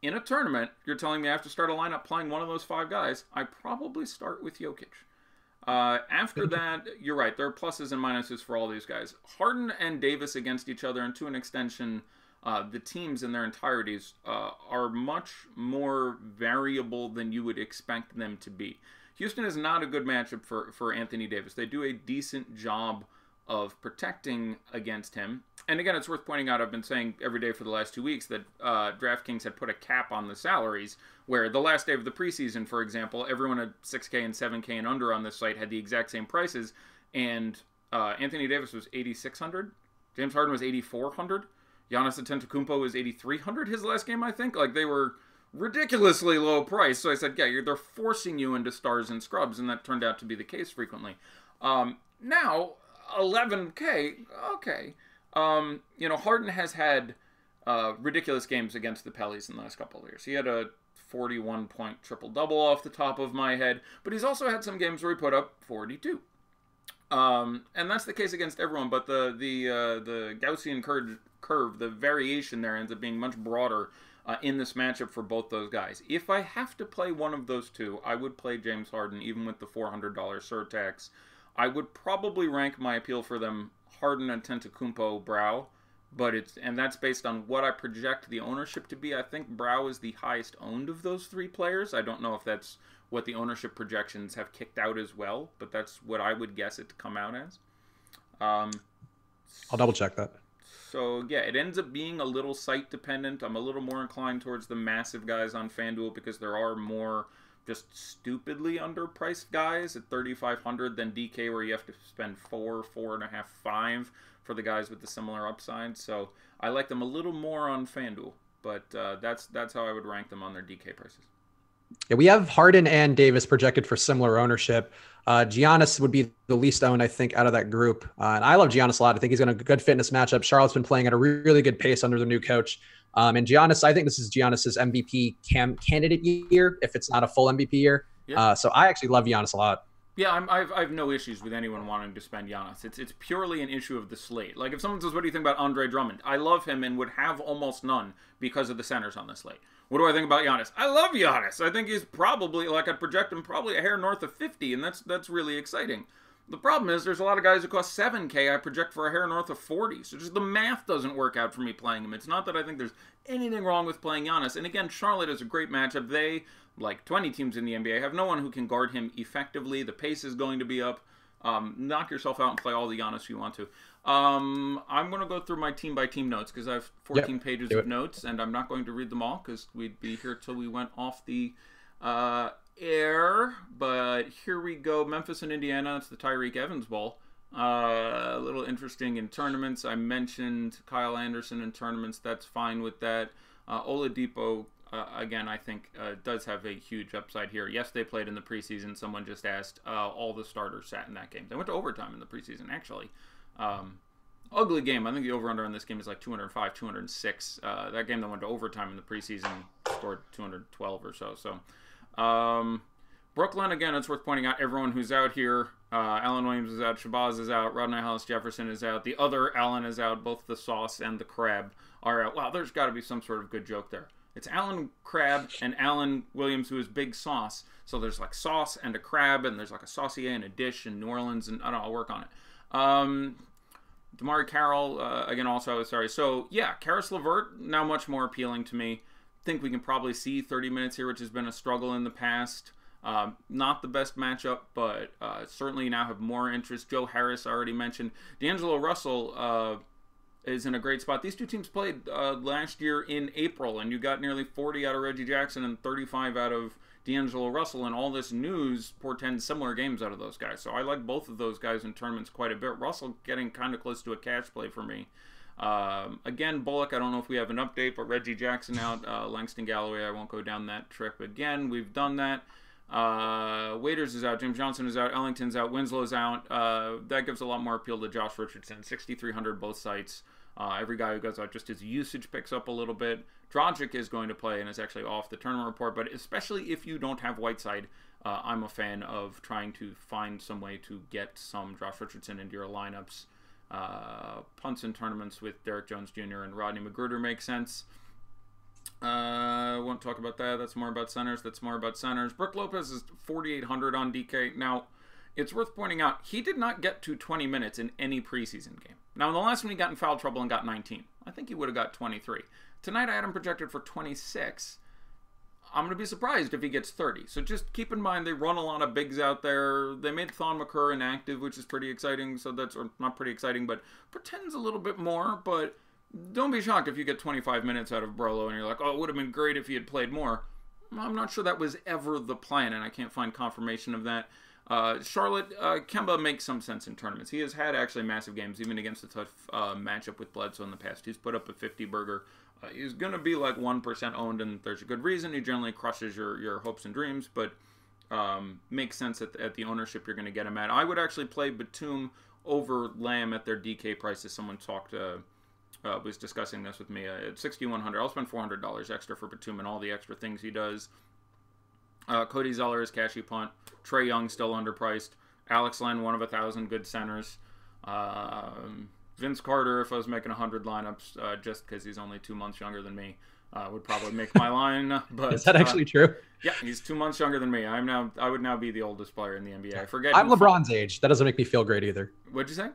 in a tournament, you're telling me I have to start a lineup playing one of those 5 guys. I probably start with Jokic. After that, you're right. There are pluses and minuses for all these guys. Harden and Davis against each other, and to an extension, the teams in their entireties are much more variable than you would expect them to be. Houston is not a good matchup for Anthony Davis. They do a decent job of protecting against him. And again, it's worth pointing out, I've been saying every day for the last 2 weeks that DraftKings had put a cap on the salaries, where the last day of the preseason, for example, everyone at 6K and 7K and under on this site had the exact same prices, and Anthony Davis was $8,600, James Harden was $8,400, Giannis Antetokounmpo was $8,300 his last game, I think. Like, they were ridiculously low price. So I said, yeah, they're forcing you into stars and scrubs, and that turned out to be the case frequently. Now, 11K, okay. Harden has had ridiculous games against the Pellies in the last couple of years. He had a 41-point triple-double off the top of my head, but he's also had some games where he put up 42. And that's the case against everyone, but the Gaussian curve, the variation there ends up being much broader in this matchup for both those guys. If I have to play one of those two, I would play James Harden, even with the $400 surtax. I would probably rank my appeal for them Harden and Antetokounmpo, Brow, and that's based on what I project the ownership to be. I think Brow is the highest owned of those 3 players. I don't know if that's what the ownership projections have kicked out as well, but that's what I would guess it to come out as. I'll double check that. So yeah, it ends up being a little site dependent. I'm a little more inclined towards the massive guys on FanDuel because there are more just stupidly underpriced guys at 3,500 than DK, where you have to spend 4.5, 5 for the guys with the similar upside. So I like them a little more on FanDuel, but that's how I would rank them on their DK prices. Yeah, we have Harden and Davis projected for similar ownership. Giannis would be the least owned, I think, out of that group. And I love Giannis a lot. I think he's going to good fitness matchup. Charlotte's been playing at a really good pace under the new coach. And Giannis, I think this is Giannis's MVP candidate year, if it's not a full MVP year. Yeah. So I actually love Giannis a lot. Yeah, I've no issues with anyone wanting to spend Giannis. It's purely an issue of the slate. Like, if someone says, what do you think about Andre Drummond? I love him and would have almost none because of the centers on this slate. What do I think about Giannis? I love Giannis. I think he's probably, like, I'd project him probably a hair north of 50, and that's really exciting. The problem is there's a lot of guys who cost 7K I project for a hair north of 40. So just the math doesn't work out for me playing him. It's not that I think there's anything wrong with playing Giannis. And again, Charlotte is a great matchup. They, like 20 teams in the NBA, have no one who can guard him effectively. The pace is going to be up. Knock yourself out and play all the Giannis you want to. I'm going to go through my team-by-team notes because I have 14 pages of notes, and I'm not going to read them all because we'd be here till we went off the air. But here we go. Memphis and Indiana. It's the Tyreek Evans Bowl. A little interesting in tournaments. I mentioned Kyle Anderson in tournaments. That's fine with that. Oladipo, again, I think does have a huge upside here. Yes, they played in the preseason. Someone just asked. All the starters sat in that game. They went to overtime in the preseason, actually. Ugly game. I think the over-under on this game is like 205, 206. That game that went to overtime in the preseason scored 212 or so. So, Brooklyn, again, it's worth pointing out everyone who's out here. Allen Williams is out. Shabazz is out. Rodney Hollis-Jefferson is out. The other Allen is out. Both the Sauce and the Crab are out. Wow, there's got to be some sort of good joke there. It's Allen Crab and Allen Williams, who is Big Sauce. So there's like sauce and a crab, and there's like a saucier and a dish in New Orleans, and I don't know, I'll work on it. Damari Carroll, again, also, sorry. So, yeah, Karis LeVert, now much more appealing to me. Think we can probably see 30 minutes here, which has been a struggle in the past. Not the best matchup, but certainly now have more interest. Joe Harris, I already mentioned. D'Angelo Russell is in a great spot. These two teams played last year in April, and you got nearly 40 out of Reggie Jackson and 35 out of D'Angelo Russell, and all this news portends similar games out of those guys. So I like both of those guys in tournaments quite a bit. Russell getting kind of close to a cash play for me. Again, Bullock, I don't know if we have an update, but Reggie Jackson out. Langston Galloway, I won't go down that trip again. We've done that. Waiters is out. James Johnson is out. Ellington's out. Winslow's out. That gives a lot more appeal to Josh Richardson. 6,300 both sites. Every guy who goes out, just his usage picks up a little bit. Dragic is going to play and is actually off the tournament report, but especially if you don't have Whiteside, I'm a fan of trying to find some way to get some Josh Richardson into your lineups. Punts in tournaments with Derek Jones Jr. and Rodney McGruder makes sense. Won't talk about that. That's more about centers. Brook Lopez is 4,800 on DK. Now, it's worth pointing out, he did not get to 20 minutes in any preseason game. Now, in the last one, he got in foul trouble and got 19. I think he would have got 23. Tonight, I had him projected for 26. I'm going to be surprised if he gets 30. So just keep in mind, they run a lot of bigs out there. They made Thon McCurr inactive, which is pretty exciting. So that's not pretty exciting, but pretends a little bit more. But don't be shocked if you get 25 minutes out of Brolo and you're like, oh, it would have been great if he had played more. I'm not sure that was ever the plan, and I can't find confirmation of that. Charlotte, Kemba makes some sense in tournaments. He has had actually massive games, even against a tough matchup with Bledsoe in the past. He's put up a 50 burger. He's going to be like 1% owned, and there's a good reason. He generally crushes your hopes and dreams, but makes sense at the ownership you're going to get him at. I would actually play Batum over Lamb at their DK prices. Someone was discussing this with me. At 6,100, I'll spend $400 extra for Batum and all the extra things he does. Cody Zeller is cashy punt. Trae Young still underpriced. Alex Len, one of 1,000 good centers. Vince Carter, if I was making 100 lineups, just because he's only 2 months younger than me, would probably make my line. But is that actually true? Yeah, he's 2 months younger than me. I would now be the oldest player in the NBA. I forget. I'm LeBron's age. That doesn't make me feel great either. What'd you say?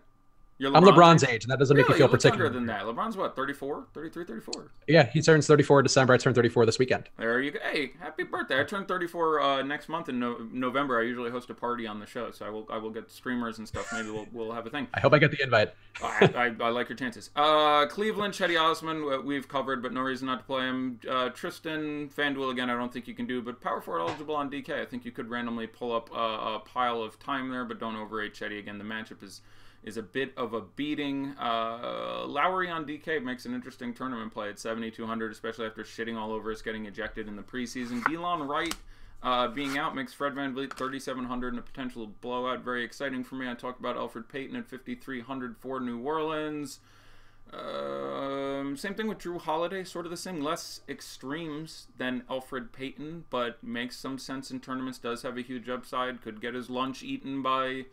I'm LeBron's age, and that doesn't make me feel particular. Younger than that. LeBron's what, 34? 33, 34? Yeah, he turns 34 in December. I turned 34 this weekend. There you go. Hey, happy birthday. I turn 34 next month in November. I usually host a party on the show, so I will get streamers and stuff. Maybe we'll have a thing. I hope I get the invite. I like your chances. Cleveland, Chetty Osman, we've covered, but no reason not to play him. Tristan, FanDuel, again, I don't think you can do, but power forward eligible on DK. I think you could randomly pull up a pile of time there, but don't overrate Chetty. Again, the matchup is a bit of a beating. Lowry on DK makes an interesting tournament play at 7,200, especially after shitting all over us getting ejected in the preseason. Delon Wright being out makes Fred VanVleet 3,700 and a potential blowout very exciting for me. I talked about Elfrid Payton at 5,300 for New Orleans. Same thing with Drew Holiday, sort of the same. Less extremes than Elfrid Payton, but makes some sense in tournaments. Does have a huge upside. Could get his lunch eaten by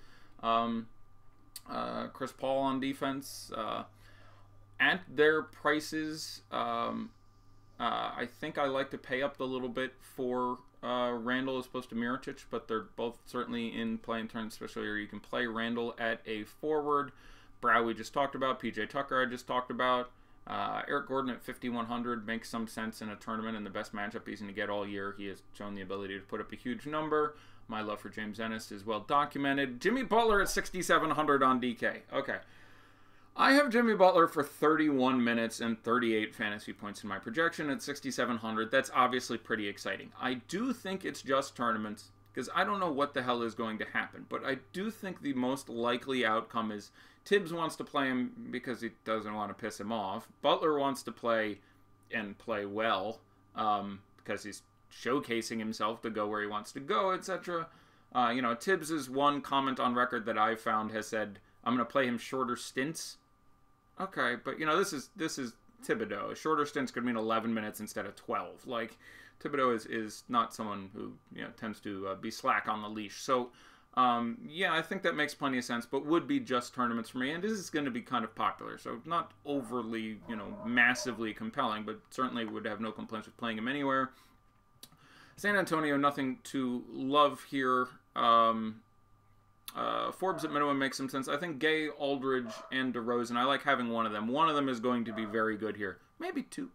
Chris Paul on defense. At their prices, I think I like to pay up a little bit for Randall as opposed to Mirotic, but they're both certainly in play in turns, especially where you can play Randall at a forward. Brow we just talked about. PJ Tucker I just talked about. Eric Gordon at 5,100 makes some sense in a tournament, and the best matchup he's going to get all year. He has shown the ability to put up a huge number. My love for James Ennis is well documented. Jimmy Butler at 6,700 on DK. Okay. I have Jimmy Butler for 31 minutes and 38 fantasy points in my projection at 6,700. That's obviously pretty exciting. I do think it's just tournaments, because I don't know what the hell is going to happen. But I do think the most likely outcome is Tibbs wants to play him because he doesn't want to piss him off. Butler wants to play and play well because he's showcasing himself to go where he wants to go, etc. Tibbs' one comment on record that I've found has said, I'm going to play him shorter stints. Okay, but, this is Thibodeau. Shorter stints could mean 11 minutes instead of 12. Like, Thibodeau is not someone who tends to be slack on the leash. So, I think that makes plenty of sense, but would be just tournaments for me. And this is going to be kind of popular, so not overly, massively compelling, but certainly would have no complaints with playing him anywhere. San Antonio, nothing to love here. Forbes at minimum makes some sense. I think Gay, Aldridge, and DeRozan, I like having one of them. One of them is going to be very good here. Maybe two.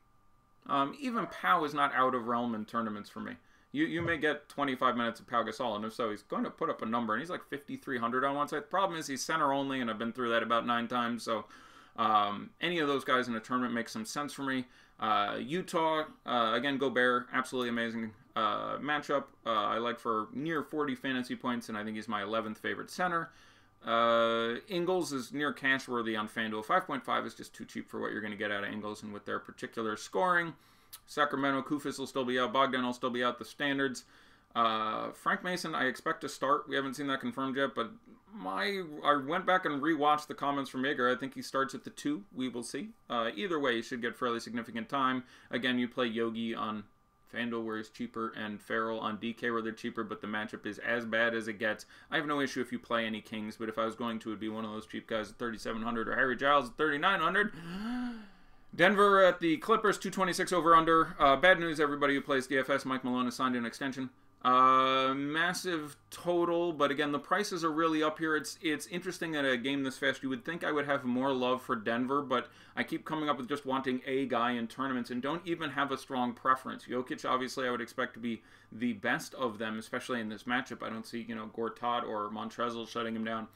Even Pau is not out of realm in tournaments for me. You may get 25 minutes of Pau Gasol, and if so, he's going to put up a number, and he's like 5,300 on one side. The problem is he's center only, and I've been through that about 9 times, so any of those guys in a tournament makes some sense for me. Utah, again, Gobert, absolutely amazing matchup. I like for near 40 fantasy points, and I think he's my 11th favorite center. Ingles is near cash worthy on FanDuel. 5.5 is just too cheap for what you're going to get out of Ingles and with their particular scoring. Sacramento, Kufis will still be out. Bogdan will still be out. The standards. Frank Mason, I expect to start. We haven't seen that confirmed yet, but I went back and rewatched the comments from Yeager. I think he starts at the 2. We will see. Either way, he should get fairly significant time. Again, you play Yogi on FanDuel where he's cheaper, and Farrell on DK where they're cheaper, but the matchup is as bad as it gets. I have no issue if you play any Kings, but if I was going to, it would be one of those cheap guys at 3,700 or Harry Giles at 3,900. Denver at the Clippers, 226 over-under. Bad news, everybody who plays DFS. Mike Malone has signed an extension. Massive total, but again, the prices are really up here. It's interesting at a game this fast. You would think I would have more love for Denver, but I keep coming up with just wanting a guy in tournaments and don't even have a strong preference. Jokic, obviously, I would expect to be the best of them, especially in this matchup. I don't see, Gortat or Montrezl shutting him down.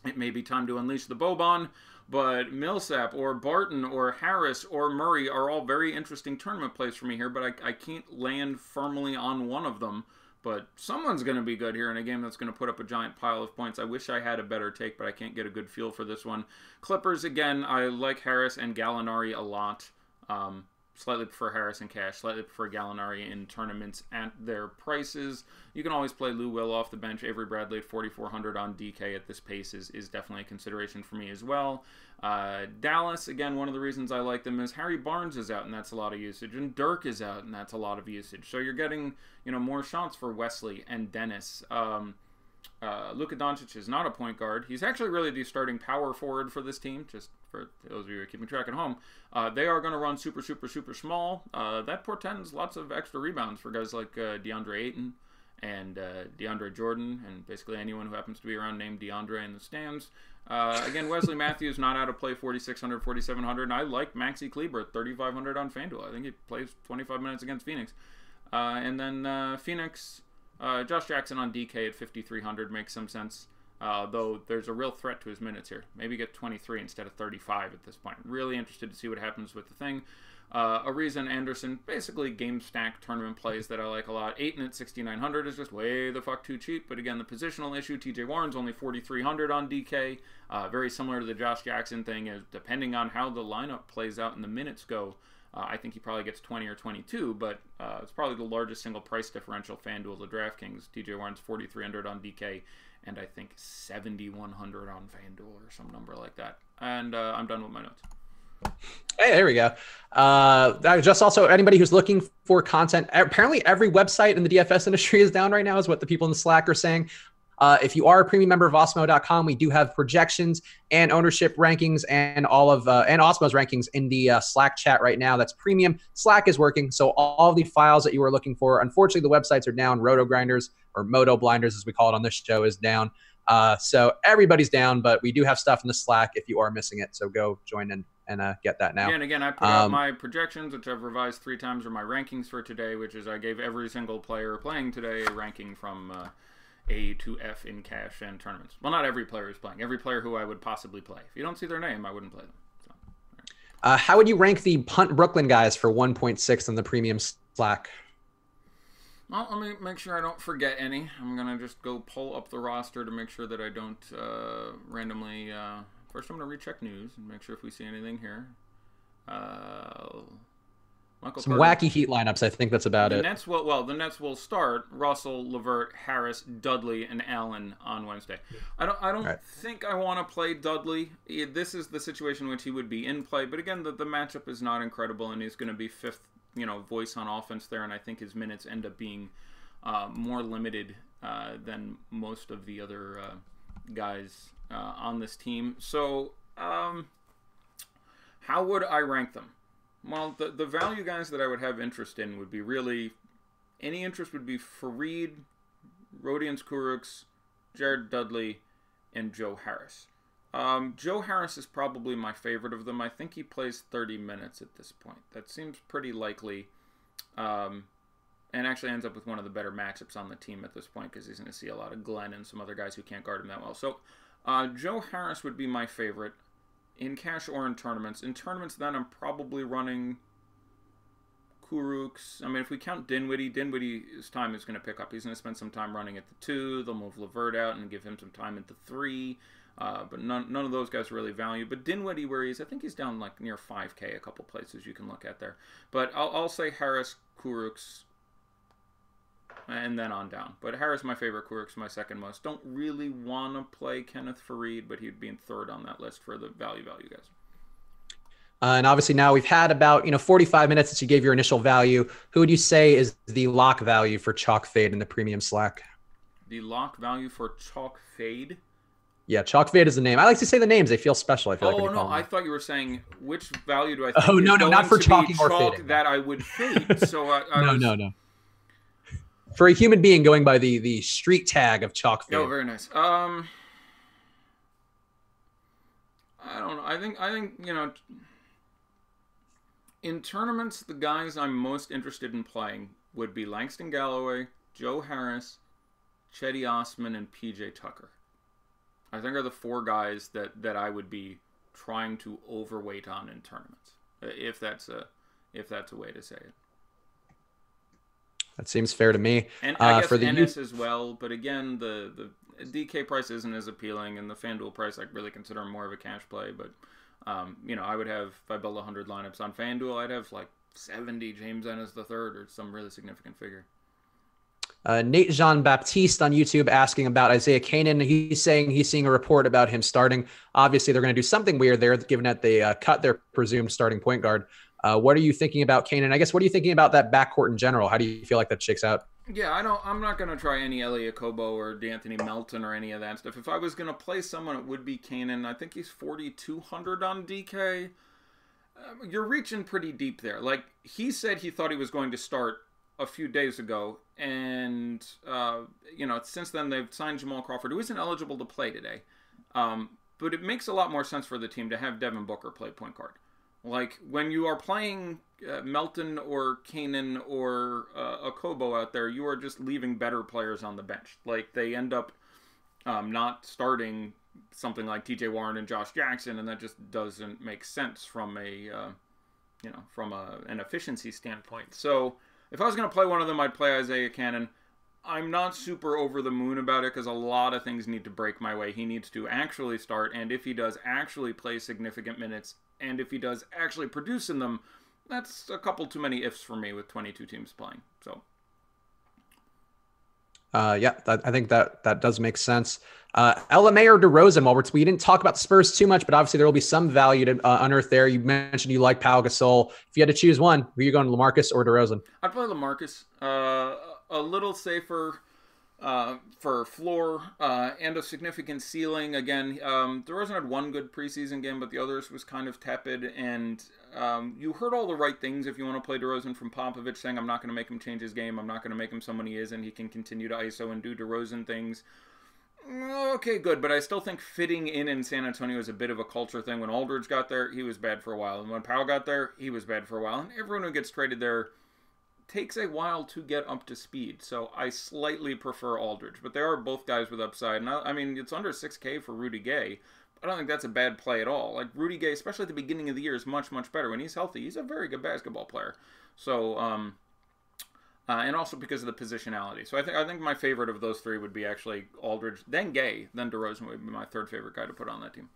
It may be time to unleash the Boban, but Millsap or Barton or Harris or Murray are all very interesting tournament plays for me here, but I can't land firmly on one of them. But someone's going to be good here in a game that's going to put up a giant pile of points. I wish I had a better take, but I can't get a good feel for this one. Clippers, again, I like Harris and Gallinari a lot. Slightly prefer Harris in cash, slightly prefer Gallinari in tournaments at their prices. You can always play Lou Will off the bench. Avery Bradley at 4,400 on DK at this pace is definitely a consideration for me as well. Dallas, again, one of the reasons I like them is Harry Barnes is out, and that's a lot of usage, and Dirk is out, and that's a lot of usage. So you're getting, more shots for Wesley and Dennis. Luka Doncic is not a point guard. He's actually really the starting power forward for this team, just for those of you who are keeping track at home. They are going to run super, super, super small. That portends lots of extra rebounds for guys like DeAndre Ayton and DeAndre Jordan, and basically anyone who happens to be around named DeAndre in the stands. Again, Wesley Matthews not out of play, 4,600, 4,700, and I like Maxi Kleber at 3,500 on FanDuel. I think he plays 25 minutes against Phoenix. And then Phoenix... Josh Jackson on DK at 5,300 makes some sense, though there's a real threat to his minutes here. Maybe get 23 instead of 35 at this point. Really interested to see what happens with the thing. Ariza and Anderson, basically game stack tournament plays that I like a lot. Ayton at 6,900 is just way the fuck too cheap, but again, the positional issue, TJ Warren's only 4,300 on DK. Very similar to the Josh Jackson thing, is depending on how the lineup plays out and the minutes go, I think he probably gets 20 or 22, but it's probably the largest single price differential FanDuel to DraftKings. TJ Warren's 4,300 on DK, and I think 7,100 on FanDuel or some number like that. And I'm done with my notes. Hey, there we go. Just also anybody who's looking for content. Apparently, every website in the DFS industry is down right now, is what the people in the Slack are saying. If you are a premium member of Osmo.com, we do have projections and ownership rankings and all of and Osmo's rankings in the Slack chat right now. That's premium. Slack is working, so all the files that you were looking for. Unfortunately, the websites are down. Roto Grinders or Moto Blinders, as we call it on this show, is down. So everybody's down, but we do have stuff in the Slack if you are missing it. So go join in and get that now. Yeah, and again, I put out my projections, which I've revised 3 times, or my rankings for today, which is I gave every single player playing today a ranking from A to F in cash and tournaments. Well, not every player is playing. Every player who I would possibly play. If you don't see their name, I wouldn't play them. So, right. How would you rank the Punt Brooklyn guys for 1.6 in the premium Slack? Well, let me make sure I don't forget any. I'm going to just go pull up the roster to make sure that I don't randomly... First, I'm going to recheck news and make sure if we see anything here. Some wacky Heat lineups. I think that's about it. The Nets will start Russell, LeVert, Harris, Dudley, and Allen on Wednesday. I don't think I want to play Dudley. This is the situation in which he would be in play. But again, the matchup is not incredible, and he's going to be fifth, voice on offense there. And I think his minutes end up being more limited than most of the other guys on this team. So, how would I rank them? Well, the value guys that I would have interest in would be really... Any interest would be Fareed, Rodions Kurucs, Jared Dudley, and Joe Harris. Joe Harris is probably my favorite of them. I think he plays 30 minutes at this point. That seems pretty likely. And actually ends up with one of the better matchups on the team at this point because he's going to see a lot of Glenn and some other guys who can't guard him that well. So Joe Harris would be my favorite in cash or in tournaments. In tournaments, then I'm probably running Kurucs. I mean, if we count Dinwiddie's time is going to pick up. He's going to spend some time running at the 2. They'll move LeVert out and give him some time at the 3. But none of those guys really value. But Dinwiddie, where I think he's down like near 5K a couple places you can look at there. But I'll say Harris, Kurucs, and then on down. But Harris, my favorite, Kurucs, my second most. Don't really want to play Kenneth Fareed, but he'd be in third on that list for the value guys. And obviously now we've had about 45 minutes since you gave your initial value. Who would you say is the lock value for Chalk Fade in the premium Slack? The lock value for Chalk Fade? Yeah, Chalk Fade is the name. I like to say the names. They feel special. I feel like. Oh, no. I thought you were saying which value do I think no, not for chalking or fading. That I would fade. So No. For a human being going by the street tag of Chalk Fade. Oh, very nice. I don't know. I think in tournaments, the guys I'm most interested in playing would be Langston Galloway, Joe Harris, Cedi Osman, and PJ Tucker. I think are the 4 guys that I would be trying to overweight on in tournaments, if that's a way to say it. That seems fair to me. And I guess for the Ennis as well, but again, the DK price isn't as appealing, and the FanDuel price I really consider more of a cash play. But I would have, if I build 100 lineups on FanDuel, I'd have like 70 James Ennis the third or some really significant figure. Nate Jean-Baptiste on YouTube asking about Isaiah Canaan. He's saying he's seeing a report about him starting. Obviously, they're going to do something weird there, given that they cut their presumed starting point guard. What are you thinking about Canaan? I guess, what are you thinking about that backcourt in general? How do you feel like that shakes out? Yeah, I'm not going to try any Elie Okobo or D'Anthony Melton or any of that stuff. If I was going to play someone, it would be Canaan. I think he's 4,200 on DK. You're reaching pretty deep there. Like, he said he thought he was going to start a few days ago, and since then they've signed Jamal Crawford, who isn't eligible to play today. But it makes a lot more sense for the team to have Devin Booker play point guard. Like, when you are playing Melton or Canaan or Okobo out there, you are just leaving better players on the bench. Like, they end up not starting something like TJ Warren and Josh Jackson, and that just doesn't make sense from an efficiency standpoint. So if I was going to play one of them, I'd play Isaiah Canaan. I'm not super over the moon about it because a lot of things need to break my way. He needs to actually start, and if he does actually play significant minutes, and if he does actually produce in them, that's a couple too many ifs for me with 22 teams playing. So, Yeah, I think that does make sense. LMA or DeRozan, while we didn't talk about the Spurs too much, but obviously there will be some value to unearth there. You mentioned you like Pau Gasol. If you had to choose one, who are you going, LaMarcus or DeRozan? I'd play LaMarcus. A little safer for floor and a significant ceiling. Again, DeRozan had one good preseason game, but the others was kind of tepid. And you heard all the right things if you want to play DeRozan from Popovich, saying, I'm not going to make him change his game. I'm not going to make him someone he isn't. He can continue to ISO and do DeRozan things. Okay, good, but I still think fitting in San Antonio is a bit of a culture thing. When Aldridge got there, he was bad for a while. And when Powell got there, he was bad for a while. And everyone who gets traded there takes a while to get up to speed. So I slightly prefer Aldridge. But they are both guys with upside. And I mean, it's under 6K for Rudy Gay. I don't think that's a bad play at all. Like, Rudy Gay, especially at the beginning of the year, is much, much better. When he's healthy, he's a very good basketball player. So, and also because of the positionality. So I think my favorite of those three would be actually Aldridge, then Gay, then DeRozan would be my third favorite guy to put on that team.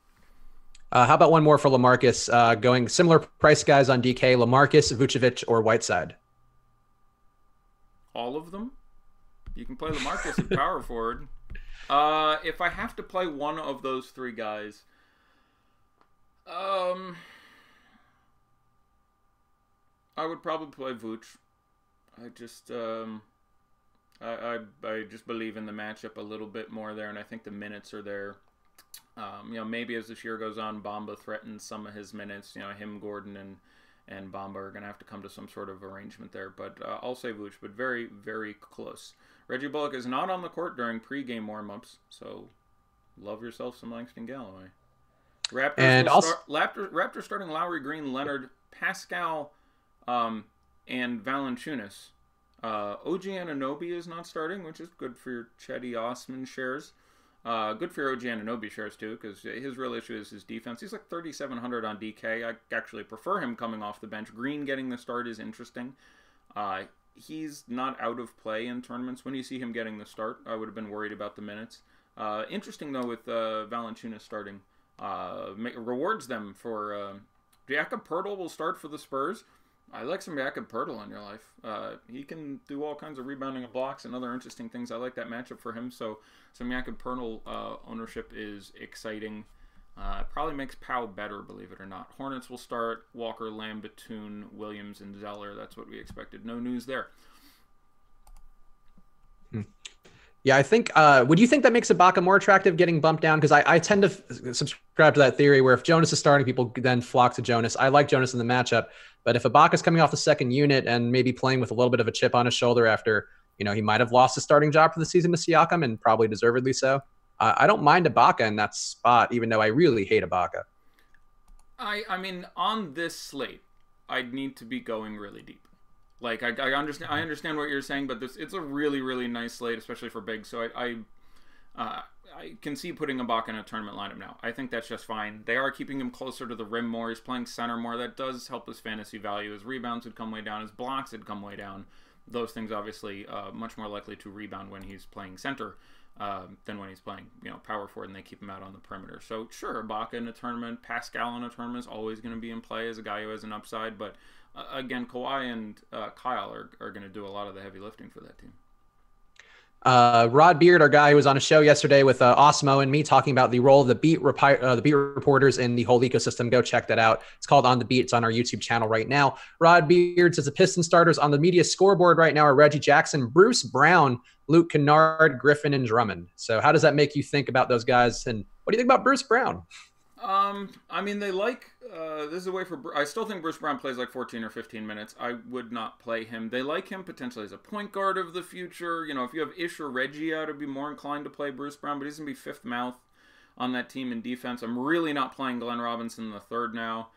How about one more for LaMarcus? Going similar price guys on DK, LaMarcus, Vucevic, or Whiteside? All of them? You can play LaMarcus at power forward. If I have to play one of those three guys, I would probably play Vooch. I just I just believe in the matchup a little bit more there, and I think the minutes are there. Maybe as this year goes on, Bamba threatens some of his minutes. Him, Gordon, and Bamba are going to have to come to some sort of arrangement there. But I'll say Vooch, but very, very close. Reggie Bullock is not on the court during pregame warm-ups, so love yourself some Langston Galloway. Raptors starting Lowry, Green, Leonard, Pascal, and Valanciunas. OG Anunoby is not starting, which is good for your Chetty Osman shares. Good for your OG Anunoby shares, too, because his real issue is his defense. He's like 3,700 on DK. I actually prefer him coming off the bench. Green getting the start is interesting. He's not out of play in tournaments. When you see him getting the start, I would have been worried about the minutes. Interesting, though, with Valanciunas starting. Rewards them for... Jakob Poeltl will start for the Spurs. I like some Jakob Poeltl in your life. He can do all kinds of rebounding and blocks and other interesting things. I like that matchup for him. So some Jakob Poeltl ownership is exciting. Probably makes Powell better, believe it or not. Hornets will start Walker, Lamb, Batum, Williams, and Zeller. That's what we expected. No news there. Yeah, I think, would you think that makes Ibaka more attractive getting bumped down? Because I tend to subscribe to that theory where if Jonas is starting, people then flock to Jonas. I like Jonas in the matchup, but if Ibaka's coming off the second unit and maybe playing with a little bit of a chip on his shoulder after, he might have lost his starting job for the season to Siakam, and probably deservedly so, I don't mind Ibaka in that spot, even though I really hate Ibaka. I mean, on this slate, I'd need to be going really deep. Like, I understand what you're saying, but it's a really, really nice slate, especially for big. So I can see putting Ibaka in a tournament lineup now. I think that's just fine. They are keeping him closer to the rim more. He's playing center more. That does help his fantasy value. His rebounds would come way down. His blocks would come way down. Those things obviously much more likely to rebound when he's playing center than when he's playing power forward and they keep him out on the perimeter. So sure, Ibaka in a tournament, Pascal in a tournament is always going to be in play as a guy who has an upside, but again, Kawhi and Kyle are going to do a lot of the heavy lifting for that team. Rod Beard, our guy who was on a show yesterday with Osmo and me talking about the role of the beat reporters in the whole ecosystem. Go check that out. It's called On the Beat. It's on our YouTube channel right now. Rod Beard says the Piston starters on the media scoreboard right now are Reggie Jackson, Bruce Brown, Luke Kennard, Griffin, and Drummond. So how does that make you think about those guys? And what do you think about Bruce Brown? I mean, they like, this is a way for, I still think Bruce Brown plays like 14 or 15 minutes. I would not play him. They like him potentially as a point guard of the future. If you have Ish or Reggie out, I'd be more inclined to play Bruce Brown, but he's going to be fifth mouth on that team in defense. I'm really not playing Glenn Robinson in the third now.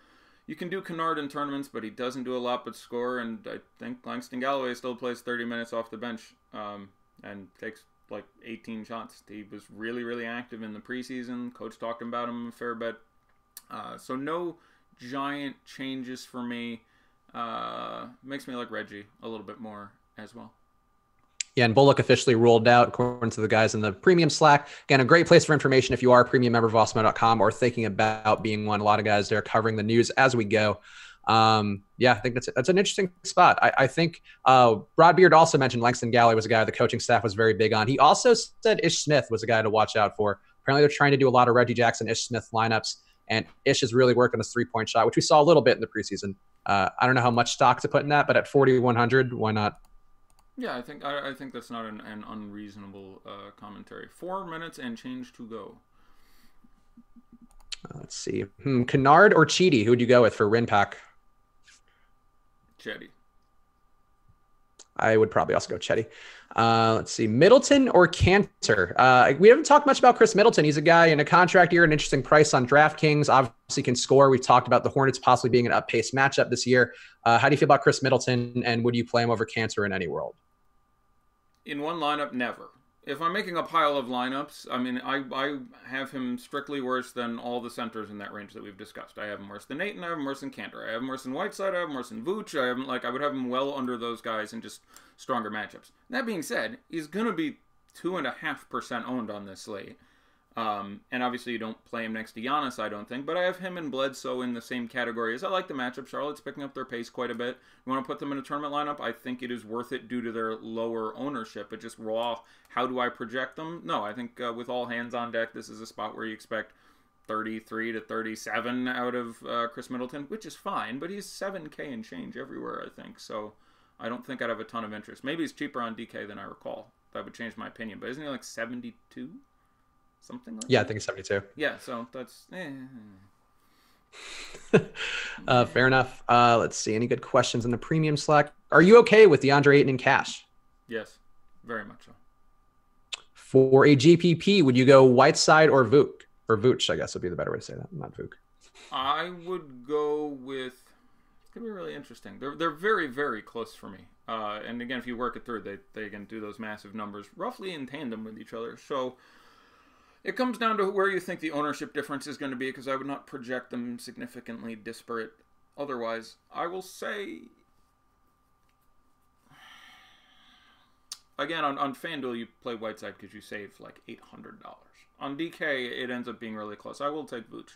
You can do Kennard in tournaments, but he doesn't do a lot but score, and I think Langston Galloway still plays 30 minutes off the bench and takes like 18 shots. He was really, really active in the preseason. Coach talked about him a fair bit. So no giant changes for me. Makes me like Reggie a little bit more as well. Yeah, and Bullock officially ruled out, according to the guys in the premium Slack. Again, a great place for information if you are a premium member of Osmo.com or thinking about being one. A lot of guys there covering the news as we go. Yeah, I think that's an interesting spot. I think Rod Beard also mentioned Langston Galloway was a guy the coaching staff was very big on. He also said Ish Smith was a guy to watch out for. Apparently, they're trying to do a lot of Reggie Jackson, Ish Smith lineups, and Ish has really worked on his three-point shot, which we saw a little bit in the preseason. I don't know how much stock to put in that, but at 4,100, why not? Yeah, I think that's not an unreasonable commentary. 4 minutes and change to go. Let's see. Kennard or Cheedy? Who would you go with for Rinpack? Chetty. I would probably also go Chetty. Let's see. Middleton or Cantor? We haven't talked much about Chris Middleton. He's a guy in a contract year, an interesting price on DraftKings. Obviously can score. We've talked about the Hornets possibly being an up-paced matchup this year. How do you feel about Chris Middleton, and would you play him over Cantor in any world? In one lineup, never. If I'm making a pile of lineups, I mean, I have him strictly worse than all the centers in that range that we've discussed. I have him worse than Nate, and I have him worse than Cantor. I have him worse than Whiteside, I have him worse than Vooch. I would have him well under those guys in just stronger matchups. That being said, he's going to be 2.5% owned on this slate. And obviously you don't play him next to Giannis, I don't think. But I have him and Bledsoe in the same category as I like the matchup. Charlotte's picking up their pace quite a bit. You want to put them in a tournament lineup? I think it is worth it due to their lower ownership. But just raw, how do I project them? No, I think with all hands on deck, this is a spot where you expect 33 to 37 out of Chris Middleton, which is fine. But he's 7K and change everywhere, I think. So I don't think I'd have a ton of interest. Maybe he's cheaper on DK than I recall. That would change my opinion. But isn't he like 72? Something like that? Yeah, I think it's 72. Yeah, so that's... Fair enough. Let's see. Any good questions in the premium Slack? Are you okay with DeAndre Ayton in cash? Yes, very much so. For a GPP, would you go Whiteside or Vooch? Or Vooch, I guess would be the better way to say that, not Vooch. I would go with... It's going to be really interesting. They're very, very close for me. And again, if you work it through, they can do those massive numbers roughly in tandem with each other. So... It comes down to where you think the ownership difference is going to be, because I would not project them significantly disparate otherwise. I will say, again, on FanDuel, you play Whiteside because you save like $800. On DK, it ends up being really close. I will take Vooch.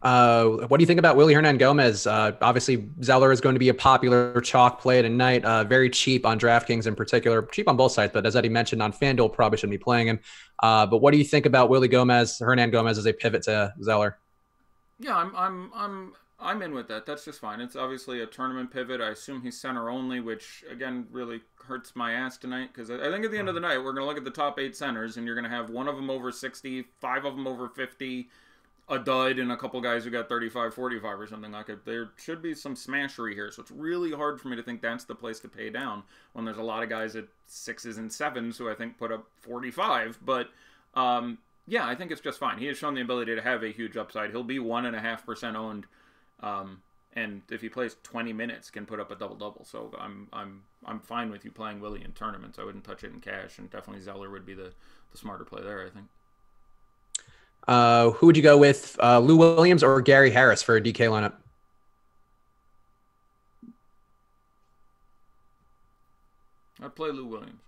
What do you think about Willy Hernangomez? Obviously, Zeller is going to be a popular chalk play tonight. Very cheap on DraftKings in particular, cheap on both sides. But as Eddie mentioned, on FanDuel, probably shouldn't be playing him. But what do you think about Hernangomez as a pivot to Zeller? Yeah, I'm in with that. That's just fine. It's obviously a tournament pivot. I assume he's center only, which again really hurts my ass tonight, because I think at the end of the night we're going to look at the top 8 centers, and you're going to have one of them over 60, 5 of them over 50. A dud and a couple guys who got 35, 45 or something like it. There should be some smashery here, so it's really hard for me to think that's the place to pay down when there's a lot of guys at 6s and 7s who I think put up 45. But yeah, I think it's just fine. He has shown the ability to have a huge upside. He'll be 1.5% owned, and if he plays 20 minutes, can put up a double-double. So I'm fine with you playing Willie in tournaments. I wouldn't touch it in cash, and definitely Zeller would be the smarter play there, I think. Who would you go with, Lou Williams or Gary Harris for a DK lineup? I'd play Lou Williams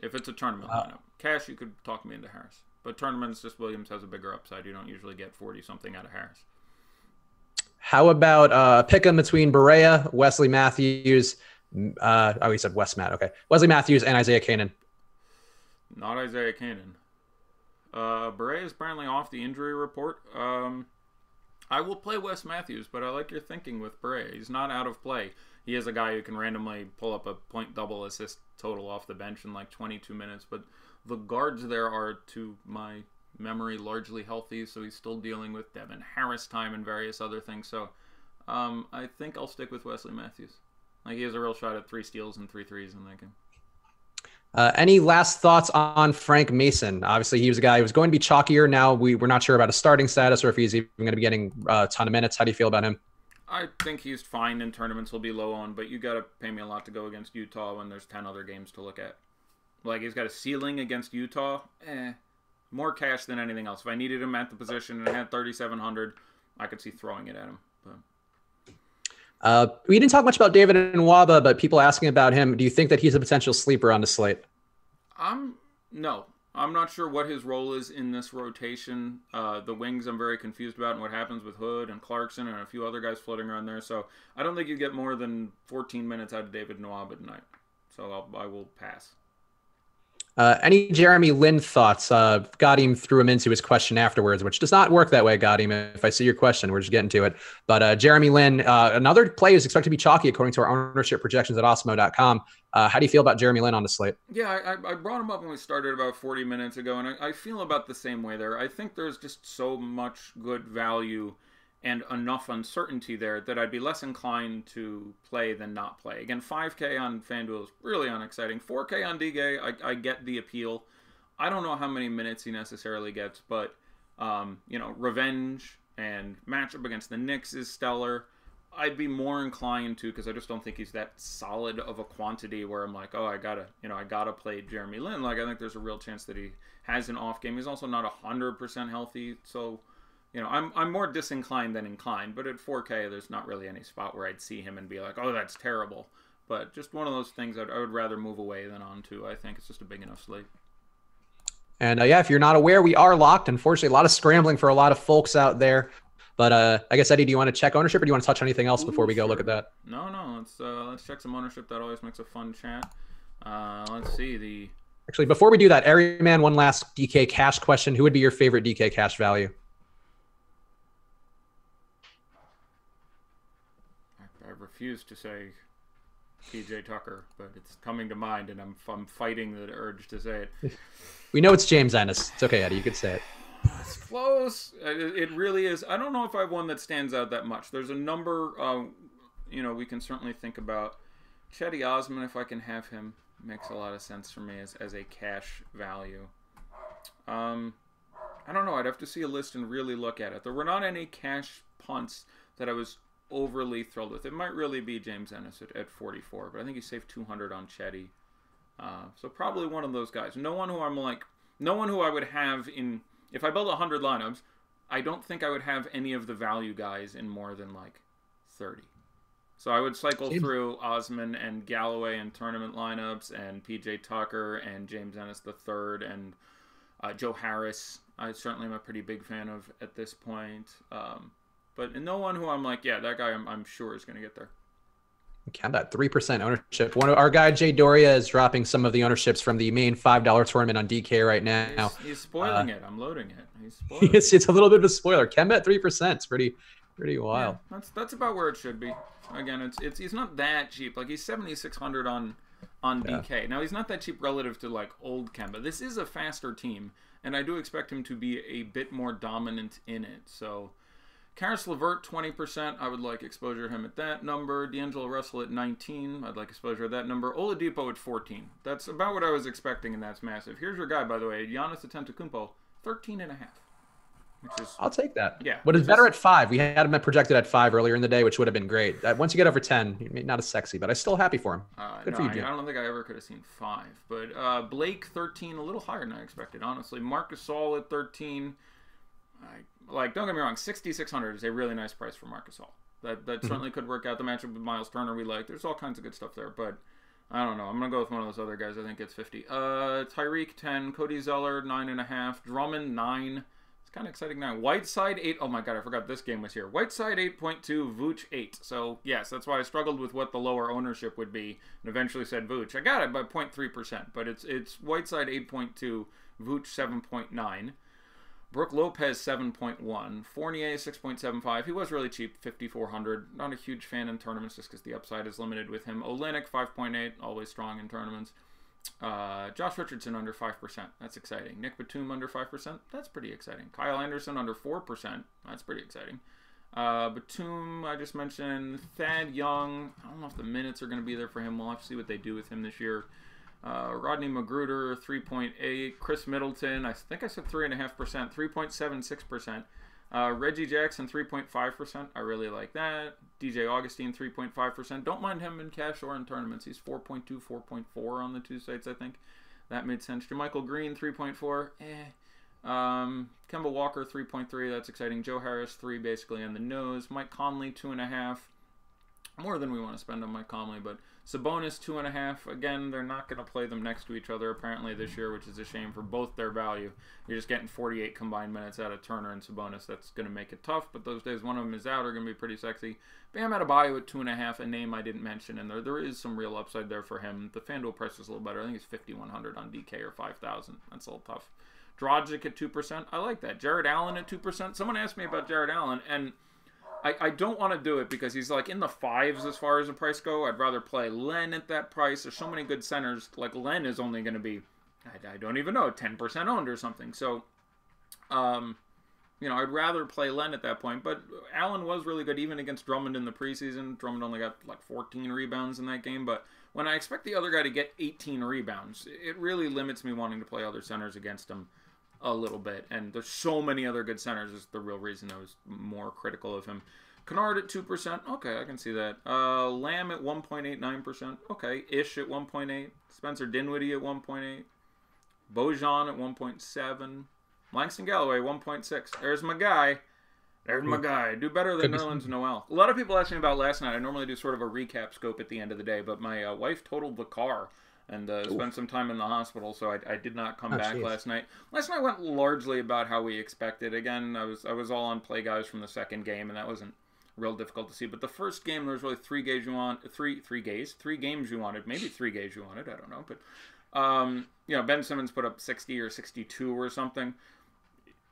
if it's a tournament lineup. Cash, you could talk me into Harris. But tournaments, just Williams has a bigger upside. You don't usually get 40-something out of Harris. How about pick 'em between Barea, Wesley Matthews, he said Wes Matt, okay. Wesley Matthews and Isaiah Canaan. Not Isaiah Canaan. Beret is apparently off the injury report. I will play Wes Matthews, but I like your thinking with Beret. He's not out of play. He is a guy who can randomly pull up a point double assist total off the bench in like 22 minutes. But the guards there are, to my memory, largely healthy, so he's still dealing with Devin Harris time and various other things. So I think I'll stick with Wesley Matthews. Like, he has a real shot at 3 steals and 3 threes in that game. Any last thoughts on Frank Mason? Obviously, he was a guy who was going to be chalkier. Now we're not sure about his starting status or if he's even going to be getting a ton of minutes. How do you feel about him? I think he's fine in tournaments. He'll be low on, but you got to pay me a lot to go against Utah when there's 10 other games to look at. Like, he's got a ceiling against Utah. More cash than anything else. If I needed him at the position and I had 3,700, I could see throwing it at him. We didn't talk much about David Nwaba, but people asking about him. Do you think that he's a potential sleeper on the slate? No. I'm not sure what his role is in this rotation. The wings I'm very confused about, and what happens with Hood and Clarkson and a few other guys floating around there. So I don't think you get more than 14 minutes out of David Nwaba tonight. So I will pass. Any Jeremy Lin thoughts? Got threw him into his question afterwards, which does not work that way, Got If I see your question, we're just getting to it. But Jeremy Lin, another play is expected to be chalky according to our ownership projections at Osmo.com. How do you feel about Jeremy Lin on the slate? Yeah, I brought him up when we started about 40 minutes ago, and I feel about the same way there. I think there's just so much good value and enough uncertainty there that I'd be less inclined to play than not play. Again, 5K on FanDuel is really unexciting. 4K on DK, I get the appeal. I don't know how many minutes he necessarily gets, but, revenge and matchup against the Knicks is stellar. I'd be more inclined to, because I just don't think he's that solid of a quantity where I'm like, oh, I gotta play Jeremy Lin. Like, I think there's a real chance that he has an off game. He's also not 100% healthy, so... I'm more disinclined than inclined, but at 4K, there's not really any spot where I'd see him and be like, oh, that's terrible. But just one of those things I would rather move away than onto. I think it's just a big enough slate. And if you're not aware, we are locked. Unfortunately, a lot of scrambling for a lot of folks out there. But I guess, Eddie, do you want to check ownership or do you want to touch on anything else before we go look at that? No. Let's check some ownership. That always makes a fun chat. Let's see. Actually, before we do that, Airyman, one last DK cash question. Who would be your favorite DK cash value? I refuse to say PJ Tucker, but it's coming to mind, and I'm fighting the urge to say it. We know it's James Ennis. It's okay, Eddie. You could say it. It's close. It really is. I don't know if I have one that stands out that much. There's a number, we can certainly think about. Chetty Osman, if I can have him, makes a lot of sense for me as a cash value. I don't know. I'd have to see a list and really look at it. There were not any cash punts that I was overly thrilled with. It might really be James Ennis at 44, but I think he saved 200 on Chetty. So probably one of those guys. No one who I would have in, if I build 100 lineups, I don't think I would have any of the value guys in more than 30. So I would cycle through Osman and Galloway in tournament lineups, and PJ Tucker and James Ennis the third, and Joe Harris. I certainly am a pretty big fan of at this point. But no one who I'm like, yeah, that guy I'm sure is going to get there. Count that 3% ownership. Our guy Jay Doria is dropping some of the ownerships from the main $5 tournament on DK right now. He's spoiling it. I'm loading it. He's spoiling it. It's a little bit of a spoiler. Kemba at 3%. It's pretty wild. Yeah, that's about where it should be. Again, he's not that cheap. Like, he's 7,600 on DK. Now, he's not that cheap relative to old Kemba. This is a faster team, and I do expect him to be a bit more dominant in it. So Karis LeVert, 20%. I would like exposure to him at that number. D'Angelo Russell at 19. I'd like exposure at that number. Oladipo at 14. That's about what I was expecting, and that's massive. Here's your guy, by the way. Giannis Antetokounmpo, 13.5. I'll take that. Yeah. What is better at 5? We had him projected at 5 earlier in the day, which would have been great. Once you get over 10, not as sexy, but I'm still happy for him. Good for you, Jim. I don't think I ever could have seen 5. But Blake, 13, a little higher than I expected, honestly. Marc Gasol at 13. Don't get me wrong, 6,600 is a really nice price for Marc Gasol. That certainly could work out. The matchup with Miles Turner we like. There's all kinds of good stuff there, but I don't know. I'm going to go with one of those other guys. I think it's 50. Tyreek, 10. Cody Zeller, 9.5. Drummond, 9. It's kind of exciting now. Whiteside, 8. Oh my god, I forgot this game was here. Whiteside, 8.2. Vooch, 8. So, yes, that's why I struggled with what the lower ownership would be and eventually said Vooch. I got it by 0.3%, but it's Whiteside, 8.2. Vooch, 7.9. Brook Lopez, 7.1. Fournier, 6.75. He was really cheap, 5,400. Not a huge fan in tournaments just because the upside is limited with him. Olynyk, 5.8. Always strong in tournaments. Josh Richardson, under 5%. That's exciting. Nick Batum, under 5%. That's pretty exciting. Kyle Anderson, under 4%. That's pretty exciting. Batum, I just mentioned. Thad Young. I don't know if the minutes are going to be there for him. We'll have to see what they do with him this year. Rodney Magruder, 3.8. Chris Middleton, I think I said 3.5%, 3.76%. Reggie Jackson, 3.5%. I really like that. DJ Augustine, 3.5%. Don't mind him in cash or in tournaments. He's 4.2, 4.4 on the two sites, I think. That made sense. JaMychal Green, 3.4. Kemba Walker, 3.3. That's exciting. Joe Harris, 3 basically on the nose. Mike Conley, 2.5. more than we want to spend on Mike Conley, but Sabonis 2.5. Again, they're not going to play them next to each other apparently this year, which is a shame for both their value. You're just getting 48 combined minutes out of Turner and Sabonis. That's going to make it tough, but those days one of them is out are going to be pretty sexy. Bam Adebayo at 2.5, a name I didn't mention, and there is some real upside there for him. The FanDuel price is a little better. I think it's 5,100 on DK or 5,000. That's a little tough. Dragic at 2%. I like that. Jared Allen at 2%. Someone asked me about Jared Allen, and I don't want to do it because he's like in the fives as far as the price go. I'd rather play Len at that price. There's so many good centers. Like Len is only going to be, I don't even know, 10% owned or something. So, you know, I'd rather play Len at that point. But Allen was really good even against Drummond in the preseason. Drummond only got like 14 rebounds in that game. But when I expect the other guy to get 18 rebounds, it really limits me wanting to play other centers against him a little bit, and there's so many other good centers is the real reason I was more critical of him. Kennard at 2%, okay, I can see that. Lamb at 1.89%, okay, Ish at 1.8, Spencer Dinwiddie at 1.8, Bojan at 1.7, Langston Galloway 1.6. There's my guy. There's my guy. Do better than Nerlens Noel. A lot of people asked me about last night. I normally do sort of a recap scope at the end of the day, but my wife totaled the car and spent some time in the hospital, so I did not come back last night. Last night went largely about how we expected. Again, I was all on play guys from the second game, and that wasn't real difficult to see. But the first game, there was really three games you wanted, maybe 3 games you wanted. I don't know, but you know, Ben Simmons put up 60 or 62 or something.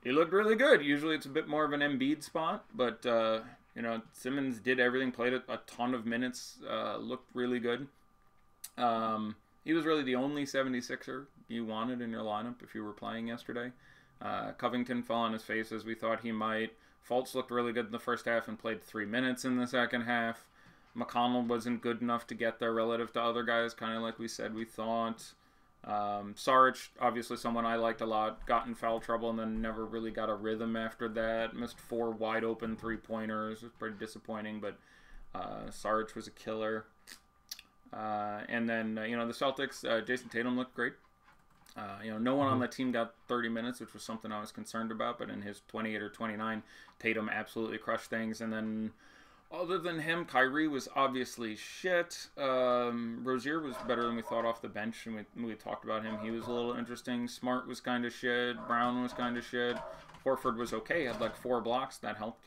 He looked really good. Usually, it's a bit more of an Embiid spot, but you know, Simmons did everything, played a ton of minutes, looked really good. He was really the only 76er you wanted in your lineup if you were playing yesterday. Covington fell on his face as we thought he might. Fultz looked really good in the first half and played 3 minutes in the second half. McConnell wasn't good enough to get there relative to other guys, kind of like we said we thought. Saric, obviously someone I liked a lot, got in foul trouble and then never really got a rhythm after that. Missed 4 wide open 3-pointers. It was pretty disappointing, but Saric was a killer. And then, you know, the Celtics, Jason Tatum looked great. You know, no one on the team got 30 minutes, which was something I was concerned about. But in his 28 or 29, Tatum absolutely crushed things. And then, other than him, Kyrie was obviously shit. Rozier was better than we thought off the bench, and we talked about him. He was a little interesting. Smart was kind of shit. Brown was kind of shit. Horford was okay. Had like 4 blocks. That helped.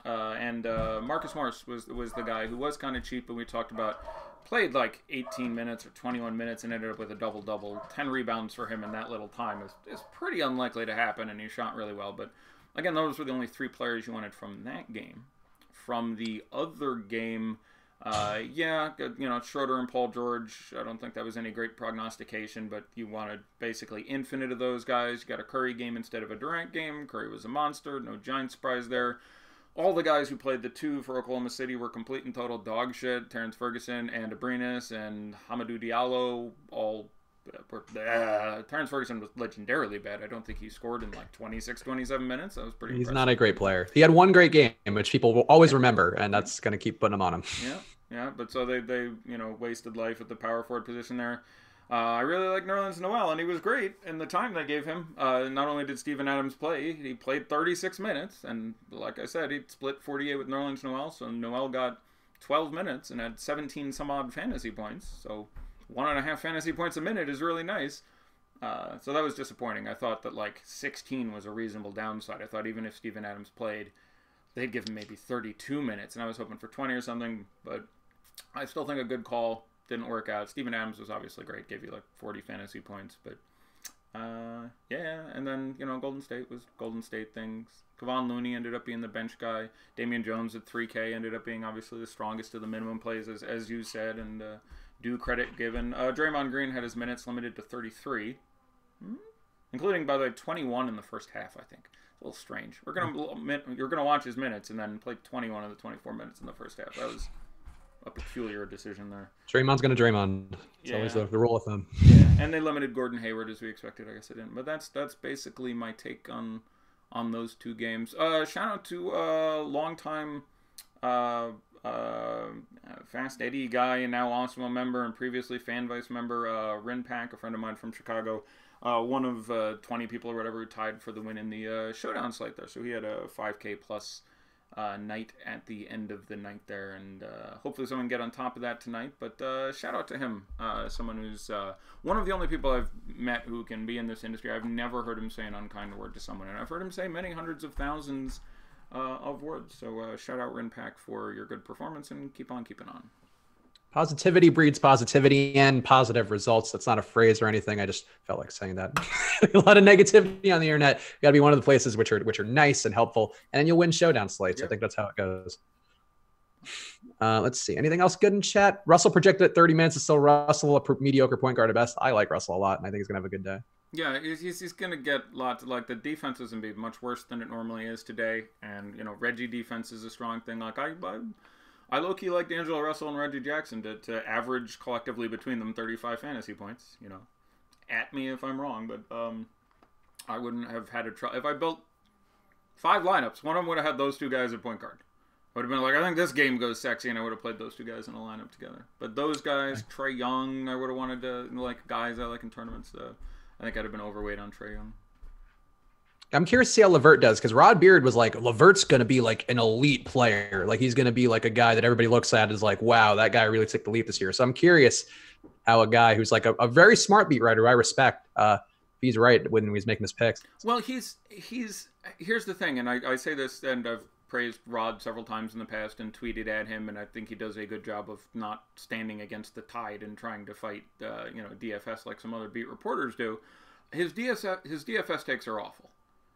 And Marcus Morris was the guy who was kind of cheap, but we talked about played like 18 minutes or 21 minutes and ended up with a double-double. 10 rebounds for him in that little time is pretty unlikely to happen, and he shot really well. But again, those were the only 3 players you wanted from that game. From the other game, yeah, you know, Schroeder and Paul George, I don't think that was any great prognostication, but you wanted basically infinite of those guys. You got a Curry game instead of a Durant game. Curry was a monster. No giant surprise there. All the guys who played the 2 for Oklahoma City were complete and total dog shit. Terrence Ferguson and Abrinas and Hamidou Diallo all... Terrence Ferguson was legendarily bad. I don't think he scored in like 26, 27 minutes. That was pretty impressive. Not a great player. He had 1 great game, which people will always remember, and that's going to keep putting him on him. Yeah. But so they you know, wasted life at the power forward position there. I really like Nerlens Noel, and he was great in the time they gave him. Not only did Steven Adams play, he played 36 minutes, and like I said, he split 48 with Nerlens Noel, so Noel got 12 minutes and had 17 some odd fantasy points, so 1.5 fantasy points a minute is really nice. So that was disappointing. I thought that like 16 was a reasonable downside. I thought even if Steven Adams played, they'd give him maybe 32 minutes, and I was hoping for 20 or something, but I still think a good call. Didn't work out. Steven Adams was obviously great. Gave you like 40 fantasy points. But, yeah. And then, you know, Golden State was Golden State things. Kevon Looney ended up being the bench guy. Damian Jones at 3K ended up being obviously the strongest of the minimum plays, as you said. And due credit given. Draymond Green had his minutes limited to 33. Including, by the way, 21 in the first half, I think. It's a little strange. You're gonna watch his minutes and then play 21 of the 24 minutes in the first half. That was a peculiar decision there. Draymond's going to Draymond. It's always the rule with them. Yeah, and they limited Gordon Hayward as we expected. I guess they didn't. But that's basically my take on those 2 games. Shout out to longtime Fast Eddie guy and now Awesome member and previously Fan Vice member Rin Pack, a friend of mine from Chicago. One of 20 people or whatever who tied for the win in the showdown slate there. So he had a 5K plus night at the end of the night there, and hopefully someone can get on top of that tonight. But shout out to him, someone who's one of the only people I've met who can be in this industry. I've never heard him say an unkind word to someone, and I've heard him say many hundreds of thousands of words. So shout out Rinpack for your good performance, and keep on keeping on. Positivity breeds positivity and positive results. That's not a phrase or anything. I just felt like saying that. A lot of negativity on the internet. You got to be one of the places which are nice and helpful, and then you'll win showdown slates. Yep. I think that's how it goes. Let's see. Anything else good in chat? Russell projected at 30 minutes. Is still Russell a mediocre point guard at best? I like Russell a lot, and I think he's gonna have a good day. Yeah, he's going to get lots. Like, the defense is going to be much worse than it normally is today, and Reggie defense is a strong thing. Like I low-key like D'Angelo Russell and Reggie Jackson to average collectively between them 35 fantasy points. At me if I'm wrong, but I wouldn't have had a trouble. If I built 5 lineups, one of them would have had those 2 guys at point guard. I would have been like, I think this game goes sexy, and I would have played those 2 guys in a lineup together. But those guys, Trae Young, I would have wanted to, like, guys I like in tournaments. I think I'd have been overweight on Trae Young. I'm curious to see how LeVert does, because Rod Beard was like, LeVert's going to be like an elite player. Like, he's going to be like a guy that everybody looks at is like, wow, that guy really took the leap this year. So I'm curious how a guy who's like a very smart beat writer, who I respect, if he's right when he's making his picks. Well, here's the thing, and I say this, and I've praised Rod several times in the past and tweeted at him, and I think he does a good job of not standing against the tide and trying to fight, DFS like some other beat reporters do. His DFS takes are awful.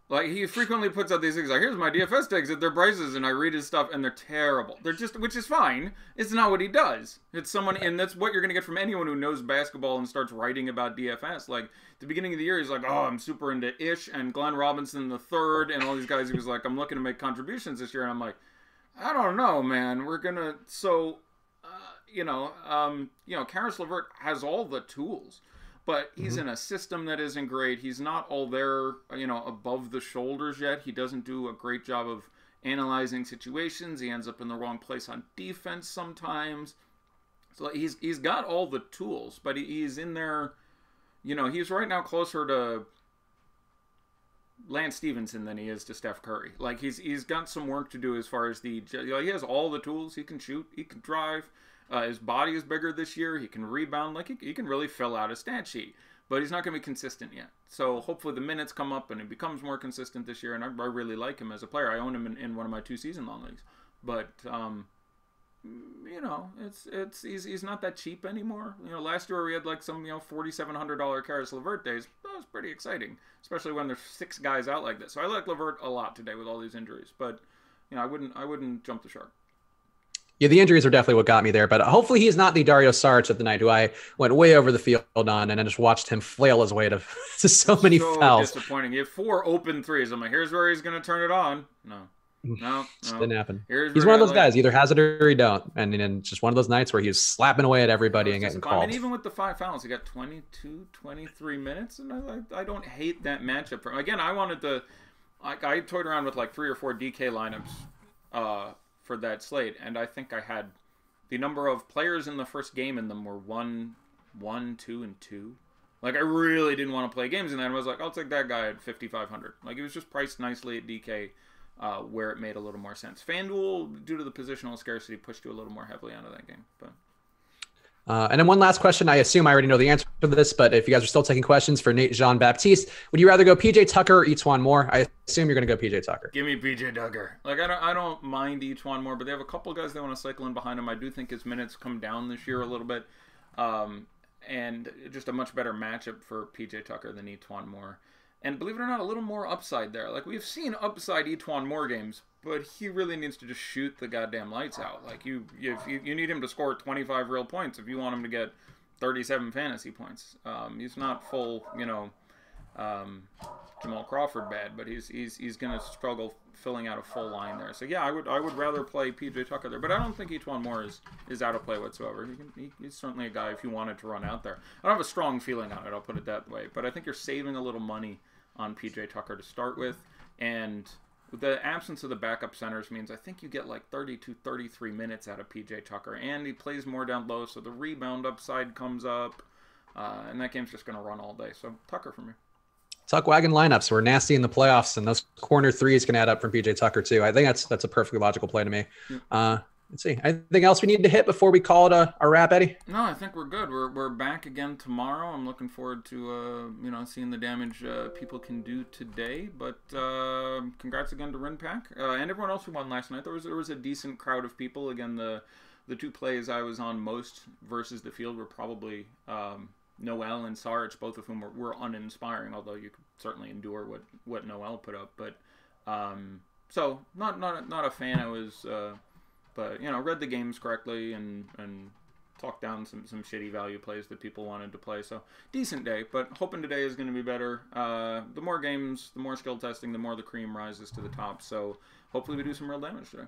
Like, he frequently puts out these things like, here's my DFS takes at their prices, and I read his stuff, and they're terrible. They're just, which is fine. It's not what he does. It's someone, and that's what you're going to get from anyone who knows basketball and starts writing about DFS. Like, at the beginning of the year, he's like, oh, I'm super into Ish and Glenn Robinson III, and all these guys. He was like, I'm looking to make contributions this year, and I'm like, I don't know, man. We're going to, so, Karis LeVert has all the tools. But he's in a system that isn't great. He's not all there, above the shoulders yet. He doesn't do a great job of analyzing situations. He ends up in the wrong place on defense sometimes. So he's got all the tools, but he's in there. He's right now closer to Lance Stevenson than he is to Steph Curry. Like, he's got some work to do as far as he has all the tools. He can shoot. He can drive. His body is bigger this year. He can rebound. Like, he can really fill out a stat sheet. But he's not going to be consistent yet. So hopefully the minutes come up and he becomes more consistent this year. And I really like him as a player. I own him in one of my 2 season-long leagues. But, he's not that cheap anymore. Last year we had like some, $4,700 Karis LeVert days. That was pretty exciting. Especially when there's 6 guys out like this. So I like LeVert a lot today with all these injuries. But, I wouldn't jump the shark. Yeah, the injuries are definitely what got me there, but hopefully he's not the Dario Saric of the night, who I went way over the field on, and I just watched him flail his way to so many fouls. Disappointing. He had 4 open threes. I'm like, here's where he's going to turn it on. No. Didn't happen. He's one of those guys, either has it or he don't, and then just one of those nights where he was slapping away at everybody and getting called. And even with the 5 fouls, he got 22, 23 minutes, and I don't hate that matchup. Again, I wanted to, I toyed around with like 3 or 4 DK lineups, for that slate, and I think I had the number of players in the first game in them were 1, 2, and 2. Like, I really didn't want to play games in that. I was like, I'll take that guy at 5,500. Like, it was just priced nicely at DK, where it made a little more sense. FanDuel, due to the positional scarcity, pushed you a little more heavily onto that game. But and then one last question. I assume I already know the answer to this, but if you guys are still taking questions for Nate Jean-Baptiste, would you rather go PJ Tucker or Etuan Moore? I assume you're going to go PJ Tucker. Give me PJ Tucker. Like, I don't mind Etuan Moore, but they have a couple of guys they want to cycle in behind him. I do think his minutes come down this year a little bit, and just a much better matchup for PJ Tucker than Etuan Moore. And believe it or not, a little more upside there. Like, we've seen upside Etuan Moore games, but he really needs to just shoot the goddamn lights out. Like, you need him to score 25 real points if you want him to get 37 fantasy points. He's not full, Jamal Crawford bad, but he's going to struggle filling out a full line there. So yeah, I would rather play PJ Tucker there, but I don't think Etuan Moore is out of play whatsoever. He's certainly a guy if you wanted to run out there. I don't have a strong feeling on it, I'll put it that way, but I think you're saving a little money on PJ Tucker to start with, and the absence of the backup centers means I think you get like 32, 33 minutes out of PJ Tucker, and he plays more down low, so the rebound upside comes up, and that game's just going to run all day. So Tucker for me. tuck wagon lineups. We're nasty in the playoffs, and those corner threes can add up from PJ Tucker too. I think that's a perfectly logical play to me. Let's see. Anything else we need to hit before we call it a wrap, Eddie? No, I think we're good. We're back again tomorrow. I'm looking forward to seeing the damage people can do today. But congrats again to Rinpack and everyone else who won last night. There was a decent crowd of people. Again, the two plays I was on most versus the field were probably Noel and Sarge, both of whom were uninspiring. Although you could certainly endure what Noel put up. But so not a fan. I was. But, read the games correctly and talked down some shitty value plays that people wanted to play. So, decent day, but hoping today is going to be better. The more games, the more skill testing, the more the cream rises to the top. So, hopefully we do some real damage today.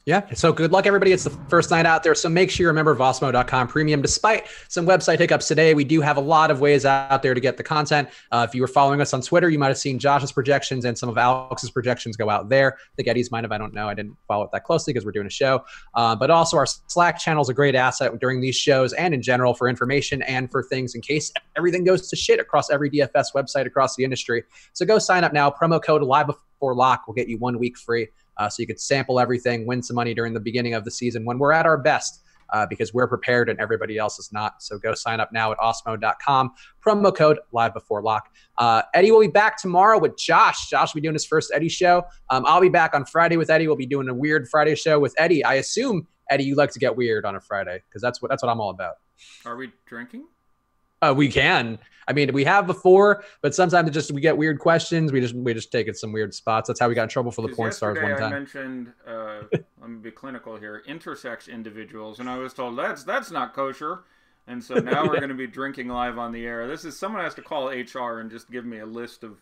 Yeah. So good luck, everybody. It's the first night out there. So make sure you remember Vosmo.com premium. Despite some website hiccups today, we do have a lot of ways out there to get the content. If you were following us on Twitter, you might have seen Josh's projections and some of Alex's projections go out there. I think Eddie's might have, I don't know. I didn't follow it that closely because we're doing a show. But also our Slack channel is a great asset during these shows and in general for information and for things in case everything goes to shit across every DFS website across the industry. So go sign up now. Promo code live before lock will get you 1 week free. So you could sample everything, win some money during the beginning of the season when we're at our best because we're prepared and everybody else is not. So go sign up now at osmo.com. Promo code live before lock. Eddie will be back tomorrow with Josh. Josh will be doing his first Eddie show. I'll be back on Friday with Eddie. We'll be doing a weird Friday show with Eddie. I assume, Eddie, you like to get weird on a Friday because that's what I'm all about. Are we drinking? We can. I mean, we have before, but sometimes we get weird questions. We just take it some weird spots. That's how we got in trouble for the porn stars one time. I mentioned, let me be clinical here, intersex individuals, and I was told that's not kosher. And so now we're going to be drinking live on the air. Someone has to call HR and just give me a list of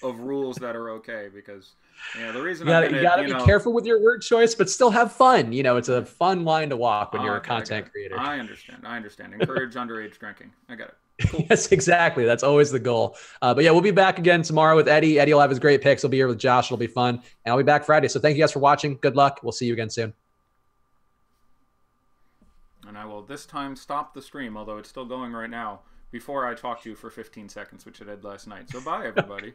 rules that are okay because the reason you gotta be careful with your word choice, but still have fun. It's a fun line to walk when you're a content creator. I understand. Encourage underage drinking. I got it. Cool. Yes, exactly. That's always the goal. But yeah, we'll be back again tomorrow with Eddie. Eddie will have his great picks. He'll be here with Josh. It'll be fun. And I'll be back Friday. So thank you guys for watching. Good luck. We'll see you again soon. And I will this time stop the stream, although it's still going right now, before I talk to you for 15 seconds, which I did last night. So bye, everybody.